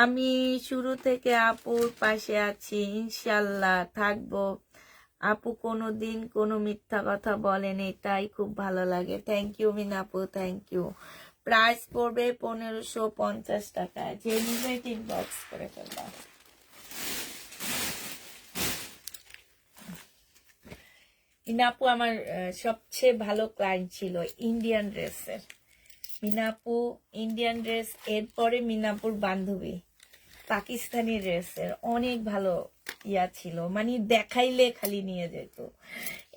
আমি শুরু থেকে আপুর পাশে আছি, ইনশাল্লাহ থাকবো। আপু কোনোদিন কোনো মিথ্যা কথা বলেনি, তাই খুব ভালো লাগে। থ্যাংক ইউ মিনাপু, থ্যাংক ইউ। প্রাইস পড়বে 1550 টাকা, যে নিবে ইনবক্স করে ফেলবা। মিনাপু আমার সবচেয়ে ভালো ক্লায়েন্ট ছিল ইন্ডিয়ান ড্রেসের। মিনাপু ইন্ডিয়ান ড্রেস, এরপরে মিনাপুর বান্ধবী, পাকিস্তানি ড্রেসের অনেক ভালো ইয়া ছিল, মানে দেখাইলে খালি নিয়ে যেত।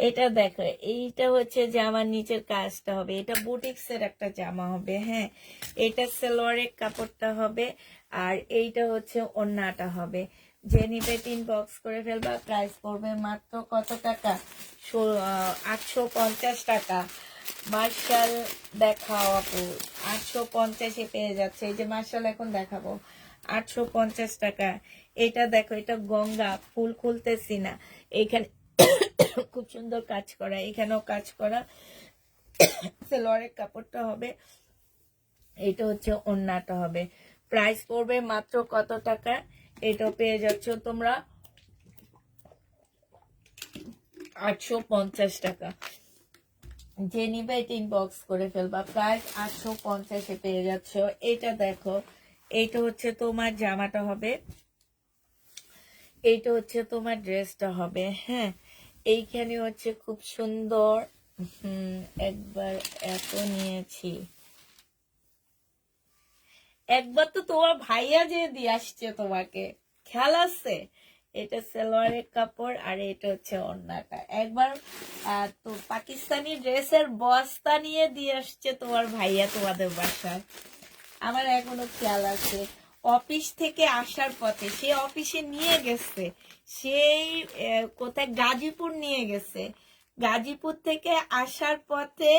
এটা দেখো, এইটা হচ্ছে জামার নিচের কাজটা হবে, এটা বুটিক্সের একটা জামা হবে। হ্যাঁ, এটা সালোয়ারের কাপড়টা হবে, আর এইটা হচ্ছে ওড়নাটা হবে। যে নিবে 3 বক্স করে ফেলবা। প্রাইস পড়বে মাত্র কত টাকা? 850 টাকা। মার্শাল দেখাও আপু, 850-এ পেয়ে যাচ্ছে। এই যে মার্শাল এখন দেখাবো, 850 টাকা। এটা দেখো, এটা গঙ্গা ফুল, খুলতেছি না, এখানে খুব সুন্দর কাজ করা, এখানেও কাজ করা। সালোয়ারের কাপড়টা হবে, এটা হচ্ছে ওড়নাটা হবে। প্রাইস পড়বে মাত্র কত টাকা? এটা পেয়ে যাচ্ছ তোমরা 850 টাকা। যে নিবে 3 বক্স করে ফেলবা। প্রাইস 850-এ পেয়ে যাচ্ছ। এটা দেখো, এইটা হচ্ছে তোমার জামাটা হবে, এইটা হচ্ছে তোমার ড্রেসটা হবে। হ্যাঁ, এইখানে হচ্ছে খুব সুন্দর। একবার এত নিয়েছি, একবার তো তোমার ভাইয়া যে দিয়ে আসছে তোমাকে, খেয়াল আছে? এটা সালোয়ারের কাপড়, আর এটা হচ্ছে ওড়নাটা। একবার তো পাকিস্তানি ড্রেসের বস্তা নিয়ে দিয়ে আসছে তোমার ভাইয়া তোমাদের বাসায়, আমার এখনো খেয়াল আছে। অফিস থেকে আসার পথে, সে অফিসে নিয়ে গেছে, সেই কোথায় গাজীপুর নিয়ে গেছে, গাজীপুর থেকে আসার পথে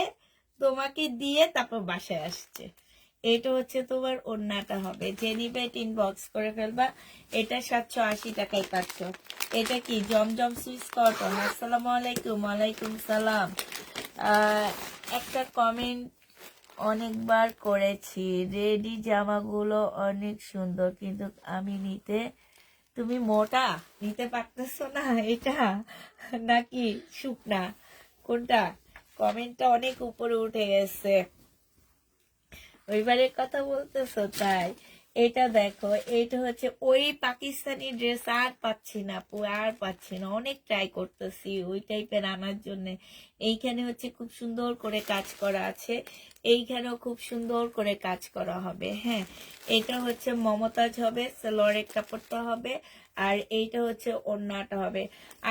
তোমাকে দিয়ে তারপর বাসায় আসছে। এটা হচ্ছে তোমার ওড়নাটা হবে। যে নিবে 3 বক্স করে ফেলবা। এটা 780 টাকায় পাচ্ছ। এটা কি জমজম সুইস কটন। আসসালামু আলাইকুম। ওয়ালাইকুম সালাম। একটা কমেন্ট অনেকবার করেছি, রেডি জামাগুলো অনেক সুন্দর, কিন্তু আমি নিতে, তুমি মোটা নিতে পারতেছো না, এটা নাকি শুকনা, কোনটা? কমেন্টটা অনেক উপরে উঠে গেছে, ওইবারের কথা বলতেছো তাই। এটা দেখো, এটা হচ্ছে ওই পাকিস্তানি ড্রেস, আর পাচ্ছি না আপু, আর পাচ্ছি না, অনেক ট্রাই করতেছি ওই টাইপের আনার জন্য। এইখানে হচ্ছে খুব সুন্দর করে কাজ করা আছে, এইখানেও খুব সুন্দর করে কাজ করা হবে। হ্যাঁ, এটা হচ্ছে মমতাজ হবে, সালোয়ারের কাপড়টা হবে, আর এইটা হচ্ছে ওড়নাটা হবে।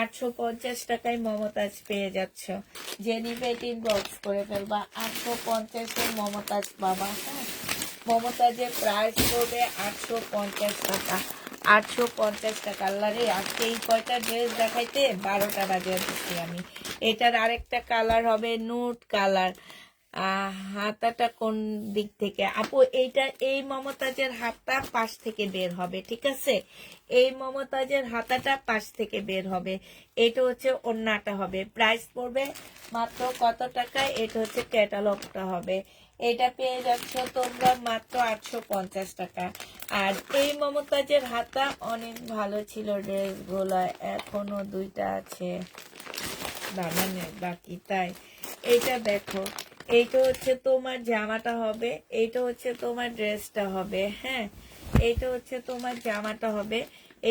850 টাকায় মমতাজ পেয়ে যাচ্ছ। যে নিবে 3 বক্স করে ফেলবা। 850-এর মমতাজ বাবা। হ্যাঁ, মমতাজের প্রাইস পড়বে 850 টাকা। 850 টাকা। আল্লাহ রে, আজকে এই কয়টা ড্রেস দেখাইতে 12টা বাজে দিচ্ছি আমি। এটার আরেকটা কালার হবে নুট কালার। হাতাটা কোন দিক থেকে আপু? এইটা, এই মমতাজের হাতটা পাশ থেকে বের হবে, ঠিক আছে? এই মমতাজের হাতাটা পাশ থেকে বের হবে। এটা হচ্ছে ওড়নাটা হবে। প্রাইস পড়বে মাত্র কত টাকায়? এটা হচ্ছে ক্যাটালগটা হবে। এটা পেয়ে যাচ্ছ তোমরা মাত্র 850 টাকা। আর এই মমতাজের হাতা অনেক ভালো ছিল ড্রেসগুলো, এখনো 2টা আছে বানানোর বাকি, তাই। এইটা দেখো, এইটা হচ্ছে তোমার জামাটা হবে, এইটা হচ্ছে তোমার ড্রেসটা হবে। হ্যাঁ, এইটা হচ্ছে তোমার জামাটা হবে,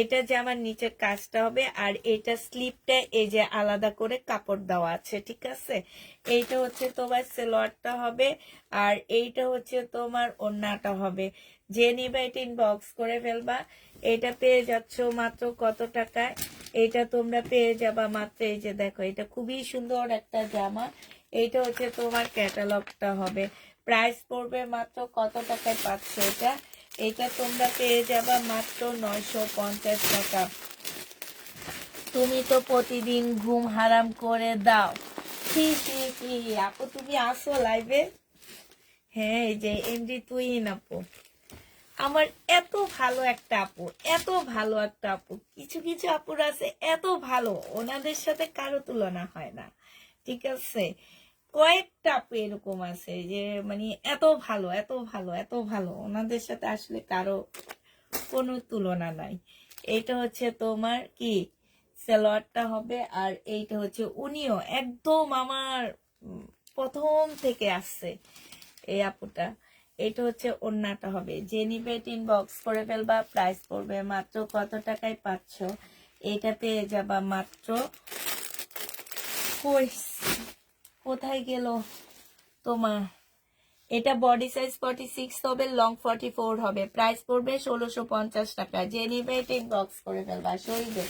এটা জামার নিচের কাজটা হবে, আর এটা স্লিপটা এই যে আলাদা করে কাপড় দেওয়া আছে, ঠিক আছে? এইটা হচ্ছে তোমার সালোয়ারটা হবে, আর এইটা হচ্ছে তোমার ওড়নাটা হবে। যে নিবে 3 বক্স করে ফেলবা। এটা পেয়ে যাচ্ছ মাত্র কত টাকায়? এটা তোমরা পেয়ে যাবা মাত্র, এই যে দেখো, এটা খুবই সুন্দর একটা জামা। এইটা হচ্ছে তোমার ক্যাটালগটা হবে। প্রাইস পড়বে মাত্র কত টাকায় পাচ্ছ এটা? এটা তোমরা পেয়ে যাবা মাত্র 950 টাকা। তুমি তো প্রতিদিন ঘুম হারাম করে দাও। হি হি হি, আপু তুমি আসো লাইভে? হ্যাঁ, এই যে এমডি তুইন আপু, আমার এত ভালো একটা আপু, এত ভালো একটা আপু। কিছু কিছু আপুর আছে এত ভালো, ওনাদের সাথে কারো তুলনা হয় না, ঠিক আছে? কয়েকটা আপু এরকম আছে যে মানে এত ভালো, এত ভালো, এত ভালো, ওনাদের সাথে আসলে কারো কোনো তুলনা নাই। এইটা হচ্ছে তোমার কি সালোয়ারটা হবে, আর এইটা হচ্ছে, উনিও একদম আমার প্রথম থেকে আসছে এই আপুটা। এটা হচ্ছে ওড়নাটা হবে। যে নিবে 3 বক্স করে ফেলবা। প্রাইস পড়বে মাত্র কত টাকায় পাচ্ছ? এটা পেয়ে যাবা মাত্র, কোথায় গেল তোমার? এটা বডি সাইজ 46 হবে, লং 44 হবে, প্রাইস পড়বে 1650 টাকা। যে নিবে এটা ইনবক্স করে ফেলবা। শরীরে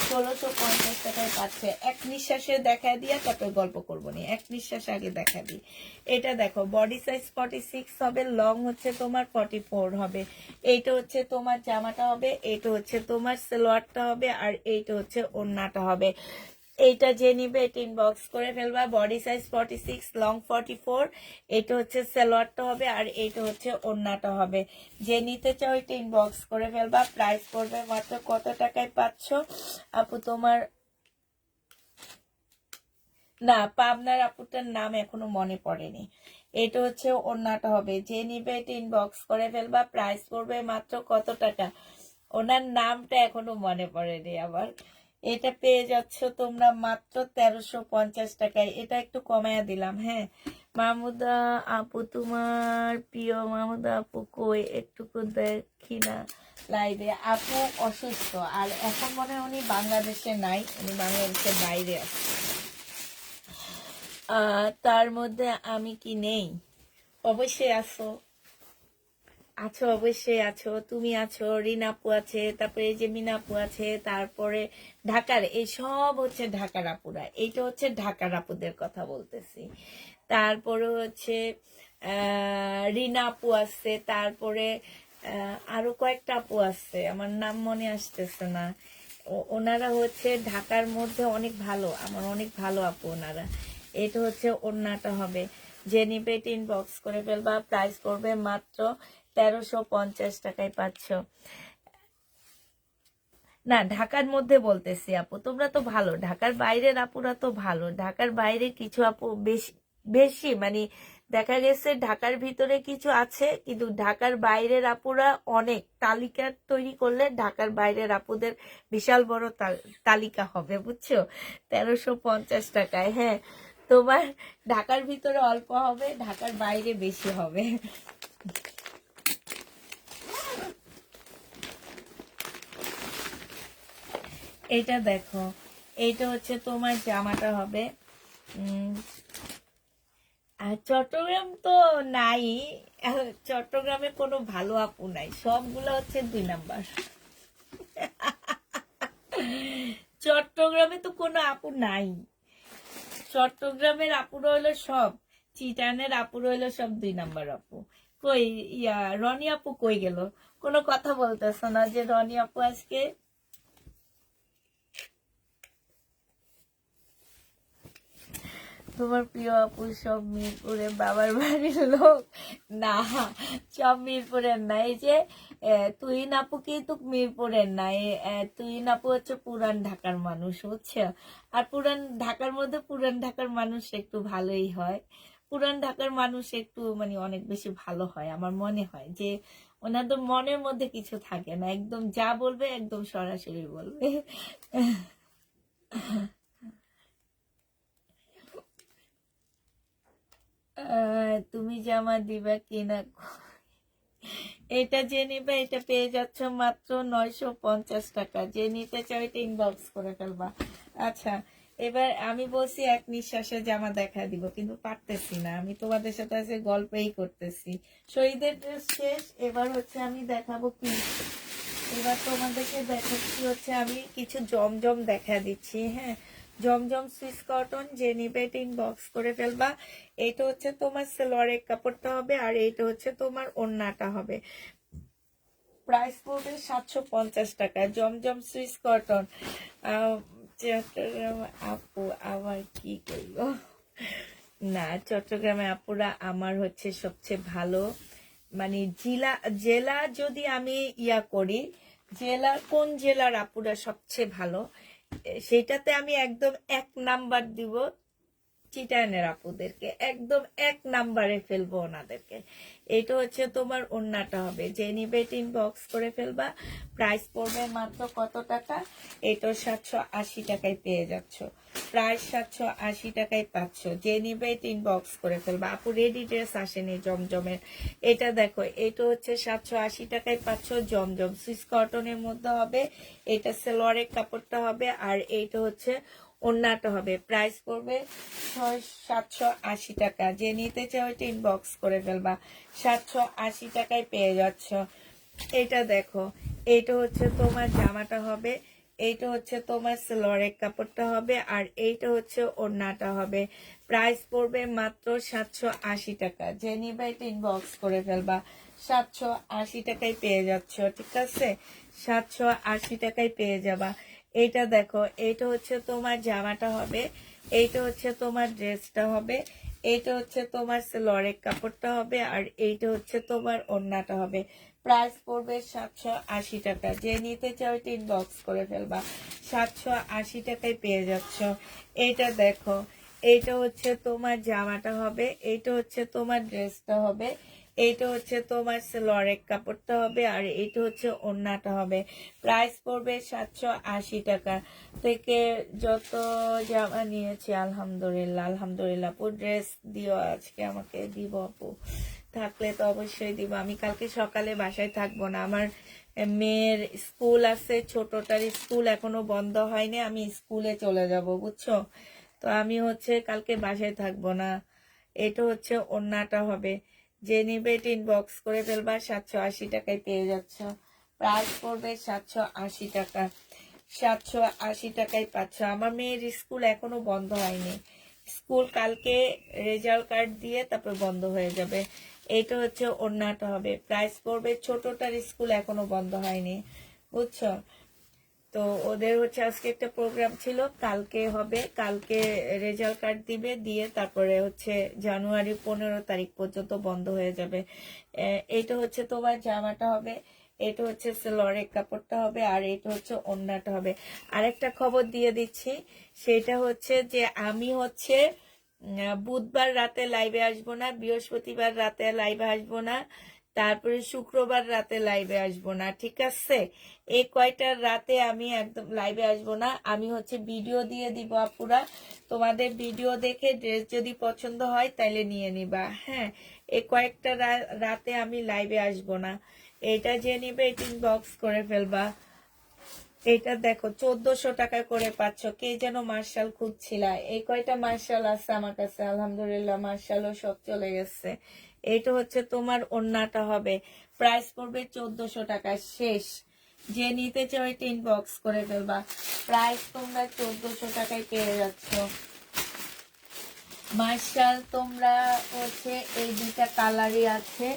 1650 টাকায় পাচ্ছে। এক নিঃশ্বাসে দেখা দিয়ে তারপর গল্প করবো নি, এক নিঃশ্বাসে আগে দেখা দিই। এটা দেখো বডি সাইজ 46 হবে, লং হচ্ছে তোমার 44 হবে। এইটা হচ্ছে তোমার জামাটা হবে, এইটা হচ্ছে তোমার সালোয়ারটা হবে, আর এইটা হচ্ছে ওড়নাটা হবে। এইটা যে নিবে এটা ইনবক্স করে ফেলবা। বডি সাইজ 46, লং 44, এটা হচ্ছে সালোয়ারটা হবে, আর এইটা হচ্ছে ওড়নাটা হবে। যে নিতে চাও এটা ইনবক্স করে ফেলবা। প্রাইস পড়বে মাত্র কত টাকায় পাচ্ছ আপু তোমার? না, পাবনার আপুটার নাম এখনো মনে পড়েনি। এটা হচ্ছে ওড়নাটা হবে। যে নিবে এটা ইনবক্স করে ফেলবা। প্রাইস পড়বে মাত্র কত টাকা? ওনার নামটা এখনো মনে পড়েনি আবার। এটা পেয়ে যাচ্ছ তোমরা মাত্র 1350 টাকায়। এটা একটু কমায়া দিলাম। হ্যাঁ, মাহমুদা আপু, তোমার প্রিয় মাহমুদা আপু কই? একটুকু দেখি না লাইভে। আপু অসুস্থ, আর এখন মনে হয় উনি বাংলাদেশে নাই, উনি বাংলাদেশের বাইরে আছে। তার মধ্যে আমি কি নেই? অবশ্যই আছো, আছো, অবশ্যই আছো। তুমি আছো, রিনা আপু আছে, তারপরে এই যে মিনা আপু আছে, তারপরে ঢাকার, এই সব হচ্ছে ঢাকার আপুরা। এইটা হচ্ছে ঢাকার আপুদের কথা বলতেছি। তারপরে হচ্ছে রিনা আপু আছে, তারপরে আরো কয়েকটা আপু আছে, আমার নাম মনে আসতেছে না। ওনারা হচ্ছে ঢাকার মধ্যে অনেক ভালো, আমার অনেক ভালো আপু ওনারা। এটা হচ্ছে ওড়নাটা হবে। যে নিবে এটা ইনবক্স করে ফেলবা। প্রাইস পড়বে মাত্র 1350 টাকায় পাচ্ছ। না, ঢাকার মধ্যে বলতেছি আপু, তোমরা তো ভালো, ঢাকার বাইরের আপুরা তো ভালো। ঢাকার বাইরে কিছু আপু বেশি বেশি মানে দেখা গেছে ঢাকার ভিতরে কিছু আছে, কিন্তু ঢাকার বাইরের আপুরা অনেক। তালিকা তৈরি করলে ঢাকার বাইরের আপুদের বিশাল বড় তালিকা হবে, বুঝছো? 1350 টাকায়। হ্যাঁ, তোমার ঢাকার ভিতরে অল্প হবে, ঢাকার বাইরে বেশি হবে। এটা দেখো, এইটা হচ্ছে তোমার জামাটা হবে। আর চট্টগ্রাম তো নাই, চট্টগ্রামে কোনো ভালো আপু নাই, সবগুলো হচ্ছে 2 নাম্বার। চট্টগ্রামে তো কোনো আপু নাই। চট্টগ্রামের আপুরা হইলো সব, চিটানের আপুরা হইলো সব 2 নাম্বার আপু। কই রনি আপু কই গেল? কোনো কথা বলতেছ না যে রনি আপু আজকে? তোমার প্রিয় আপু সব মিরপুরে বাবার বাড়ির লোক? না, সব মিরপুরের না। এই যে তুহিন আপু কিন্তু মিরপুরের না। তুহিন আপু হচ্ছে পুরান ঢাকার মানুষ, বুঝছো? আর পুরান ঢাকার মধ্যে পুরান ঢাকার মানুষ একটু ভালোই হয়। পুরান ঢাকার মানুষ একটু মানে অনেক বেশি ভালো হয়, আমার মনে হয় যে ওনাদের মনের মধ্যে কিছু থাকে না, একদম যা বলবে একদম সরাসরি বলবে। তুমি জামা দিবা কিনা? এটা যে নিবে এটা পেয়ে যাচ্ছ মাত্র 950 টাকা। যে নিতে চাও এটা ইনবক্স করে ফেলবা। আচ্ছা, এবার আমি বলছি এক নিঃশ্বাসে জামা দেখা দিব, কিন্তু পারতেছি না, আমি তোমাদের সাথে আজকে গল্পই করতেছি। শহীদের ড্রেস শেষ, এবার হচ্ছে আমি দেখাবো কি, এবার তোমাদেরকে দেখাচ্ছি হচ্ছে আমি কিছু জমজম দেখা দিচ্ছি। হ্যাঁ, জমজম সুইস কটন। যে নিবে এটা ইনবক্স করে ফেলবা। এইটা হচ্ছে তোমার সালোয়ারের কাপড়টা হবে, আর এইটা হচ্ছে তোমার ওড়নাটা হবে। প্রাইস পড়বে 750 টাকা। জমজম সুইস কটন। চট্টগ্রাম আপু আবার কি করলো? না, চট্টগ্রামে আপুরা আমার হচ্ছে সবচেয়ে ভালো। মানে জেলা জেলা যদি আমি করি, জেলার কোন জেলার আপুরা সবচেয়ে ভালো, সেটাতে আমি একদম 1 নাম্বার দিব চিটানের আপুদেরকে, একদম 1 নাম্বারে ফেলবো ওনাদেরকে। এটা হচ্ছে তোমার ওড়নাটা হবে। যে নিবে ইনবক্স করে ফেলবা। প্রাইস পড়বে মাত্র কত টাকা? এটা 780 টাকায় পেয়ে যাচ্ছ। প্রায় 780 টাকায় পাচ্ছ। যে নিবে ইনবক্স করে ফেলবা। আপু রেডি ড্রেস আসেনি জমজমের। এটা দেখো, এটা হচ্ছে 780 টাকায় পাচ্ছ জমজম সুইস কটনের মধ্যে হবে। এটা সালোয়ারের কাপড়টা হবে, আর এইটা হচ্ছে ওড়নাটা হবে, প্রাইস পড়বে 780 টাকা। যে নিতে চাও এটা ইনবক্স করে ফেলবা, 780 টাকায় পেয়ে যাচ্ছ। এটা দেখো, এইটা হচ্ছে তোমার জামাটা হবে, এইটা হচ্ছে তোমার সালোয়ারের কাপড়টা হবে, আর এইটা হচ্ছে ওড়নাটা হবে। প্রাইস পড়বে মাত্র 780 টাকা। যে নিবা এটা ইনবক্স করে ফেলবা, 780 টাকায় পেয়ে যাচ্ছ। ঠিক আছে, 780 টাকায় পেয়ে যাবা। এইটা দেখো, এইটা হচ্ছে তোমার জামাটা হবে, এইটা হচ্ছে তোমার ড্রেসটা হবে, এইটা হচ্ছে তোমার সালোয়ারের কাপড়টা হবে, আর এইটা হচ্ছে তোমার ওড়নাটা হবে। প্রাইস পড়বে 780 টাকা। যে নিতে চাও এটা ইনবক্স করে ফেলবা, 780 টাকায় পেয়ে যাচ্ছ। এইটা দেখো, এইটা হচ্ছে তোমার জামাটা হবে, এইটা হচ্ছে তোমার ড্রেসটা হবে, এইটা হচ্ছে তোমার সালোয়ারের কাপড়টা হবে, আর এইটা হচ্ছে ওড়নাটা হবে। প্রাইস পড়বে 780 টাকা। থেকে যত জামা নিয়েছি আলহামদুলিল্লাহ, আলহামদুলিল্লাহ। আপু ড্রেস দিও আজকে, আমাকে দিব আপু, থাকলে তো অবশ্যই দিব। আমি কালকে সকালে বাসায় থাকবো না, আমার মেয়ের স্কুল আছে, ছোটটার স্কুল এখনো বন্ধ হয়নি, আমি স্কুলে চলে যাব, বুঝছো। তো আমি হচ্ছে কালকে বাসায় থাকবো না। এটা হচ্ছে ওড়নাটা হবে। যে নিবে এটা ইনবক্স করে ফেলবা, 780 টাকায় পেয়ে যাচ্ছ। প্রাইস পড়বে 780 টাকা। 780 টাকায় পাচ্ছ। আমার মেয়ের স্কুল এখনো বন্ধ হয়নি, স্কুল কালকে রেজাল্ট কার্ড দিয়ে তারপর বন্ধ হয়ে যাবে। এইটা হচ্ছে ওড়নাটা হবে, প্রাইস পড়বে, ছোটটার স্কুল এখনো বন্ধ হয়নি, বুঝছো। তো ওদের হচ্ছে আজকে একটা প্রোগ্রাম ছিল, কালকে হবে, কালকে রেজাল্ট কার্ড দিবে, দিয়ে তারপরে হচ্ছে জানুয়ারি 15 তারিখ পর্যন্ত বন্ধ হয়ে যাবে। এইটা হচ্ছে তোমার জামাটা হবে, এটা হচ্ছে সালোয়ারের কাপড়টা হবে, আর এটা হচ্ছে ওড়নাটা হবে। আরেকটা খবর দিয়ে দিচ্ছি, সেটা হচ্ছে যে আমি হচ্ছে বুধবার রাতে লাইভে আসবো না, বৃহস্পতিবার রাতে লাইভে আসবো না, তারপরে শুক্রবার রাতে লাইভে আসবো না। ঠিক আছে, এই কয়টা রাতে আমি একদম লাইভে আসবো না। আমি হচ্ছে ভিডিও দিয়ে দিব আপুরা, তোমাদের ভিডিও দেখে ড্রেস যদি পছন্দ হয় তাইলে নিয়ে নিবা। হ্যাঁ, এই কয়েকটা রাতে আমি লাইভে আসবো না। এটা যে নিবে এটা ইনবক্স করে ফেলবা। এটা দেখো 1400 টাকা করে পাচ্ছ। কে যেন মার্শাল খুঁজছিলা, এই কয়টা মার্শাল আছে আমার কাছে, আলহামদুলিল্লাহ মার্শালও সব চলে গেছে। এইটা হচ্ছে তোমার ওড়নাটা হবে, প্রাইস পড়বে 1400 টাকা। শেষ, যে নিতে চাও এটা ইনবক্স করে ফেলবা, প্রাইস তোমরা 1400 টাকায় পেয়ে যাচ্ছ। মার্শাল তোমরা হচ্ছে এই দুইটা কালারই আছে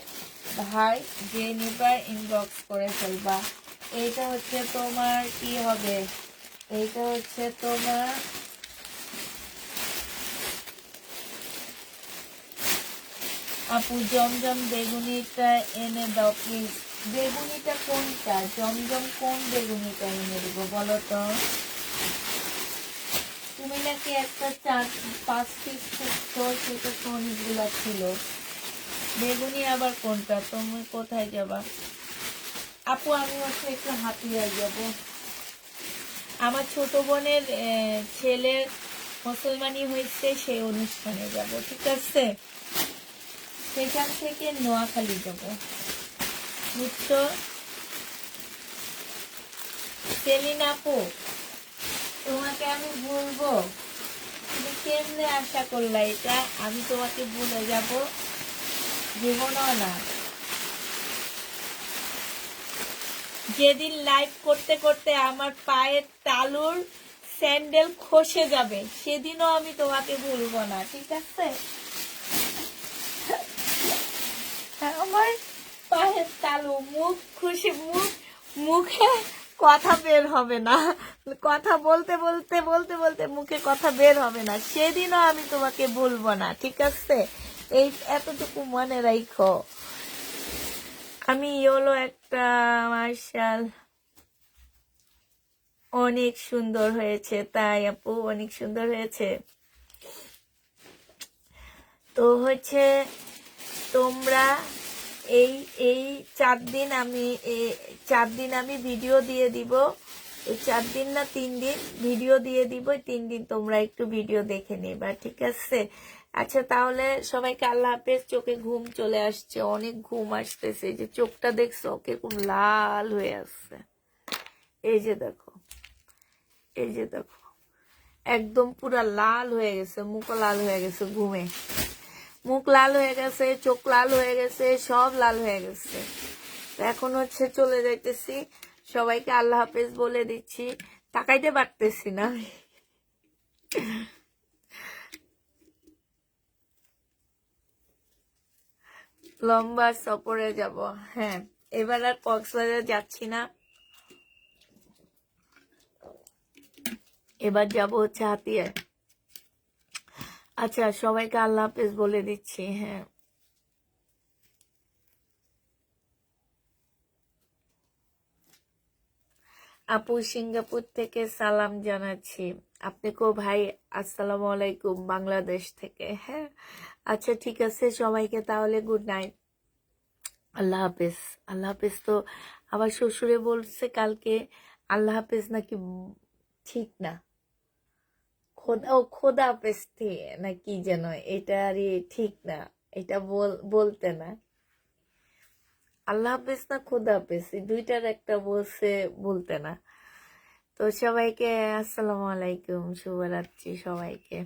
ভাই, যে নিবা ইনবক্স করে ফেলবা। এইটা হচ্ছে তোমার কি হবে, এইটা হচ্ছে তোমার আপু জমজম বেগুনিটা এনে দাও প্লিজ। বেগুনিটা কোনটা, জমজম কোন বেগুনিটা এনে দেবো বলো তো। তুমি নাকি একটা 4-5 পিস খুঁজছো, সেটা তো অনেকগুলা ছিল। বেগুনি আবার কোনটা, তুমি কোথায় যাবা আপু? আমি হচ্ছে একটু হাতিয়া যাব, আমার ছোট বোনের ছেলের মুসলমানি হয়েছে, সেই অনুষ্ঠানে যাব। ঠিক আছে, সেখান থেকে নোয়াখালী যাব, বুঝছো। সেলিন আপু, তোমাকে আমি বলবো, তুমি কেমনে আশা করলা এটা আমি তোমাকে ভুলে যাব? জীবনও না। যেদিন লাইভ করতে করতে আমার পায়ের তালুর স্যান্ডেল খসে যাবে, সেদিনও আমি তোমাকে ভুলবো না। ঠিক আছে, আমার পায়ের তালু, মুখ খুশি, মুখে কথা বের হবে না, কথা বলতে বলতে বলতে বলতে মুখে কথা বের হবে না, সেদিনও আমি তোমাকে ভুলবো না। ঠিক আছে, এই এতটুকু মনে রাখো। আমি হলো একটা মার্শাল, অনেক সুন্দর হয়েছে, তাই আপু অনেক সুন্দর হয়েছে। তো হচ্ছে তোমরা এই এই 4 দিন আমি 4 দিন আমি ভিডিও দিয়ে দিব, এই 4 দিন না 3 দিন ভিডিও দিয়ে দিব, 3 দিন তোমরা একটু ভিডিও দেখে নিবা। ঠিক আছে, আচ্ছা তাহলে সবাইকে আল্লাহ হাফেজ। চোখে ঘুম চলে আসছে, অনেক ঘুম আসতেছে। এই যে চোখটা দেখছো কিরকম লাল হয়ে আসছে, এই যে দেখো, এই যে দেখো, একদম পুরা লাল হয়ে গেছে, মুখও লাল হয়ে গেছে ঘুমে, মুখ লাল হয়ে গেছে, চোখ লাল হয়ে গেছে, সব লাল হয়ে গেছে। তো এখন হচ্ছে চলে যাইতেছি, সবাইকে আল্লাহ হাফেজ বলে দিচ্ছি, তাকাইতে পারতেছি না। লম্বা সফরে যাব, হ্যাঁ এবার আর কক্সবাজার যাচ্ছি না, এবার যাব হচ্ছে হাতিয়ায়। আচ্ছা সবাইকে আল্লাহ হাফেজ বলে দিচ্ছি, হ্যাঁ। আপু সিঙ্গাপুর থেকে সালাম জানাচ্ছি আপনাকেও ভাই, আসসালামু আলাইকুম বাংলাদেশ থেকে, হ্যাঁ। আচ্ছা ঠিক আছে সবাইকে তাহলে গুড নাইট, আল্লাহ হাফেজ। আল্লাহ হাফেজ তো আবার শ্বশুরে বলছে কালকে আল্লাহ হাফেজ নাকি ঠিক না, খোদা হাফেজ না কি যেন, এটা আর ঠিক না, এটা বলতে না, আল্লাহ হাফেজ না খোদা হাফেজ, এই দুইটার একটা বলছে, বলতে না। তো সবাইকে আসসালামু আলাইকুম, শুভরাত্রি সবাইকে।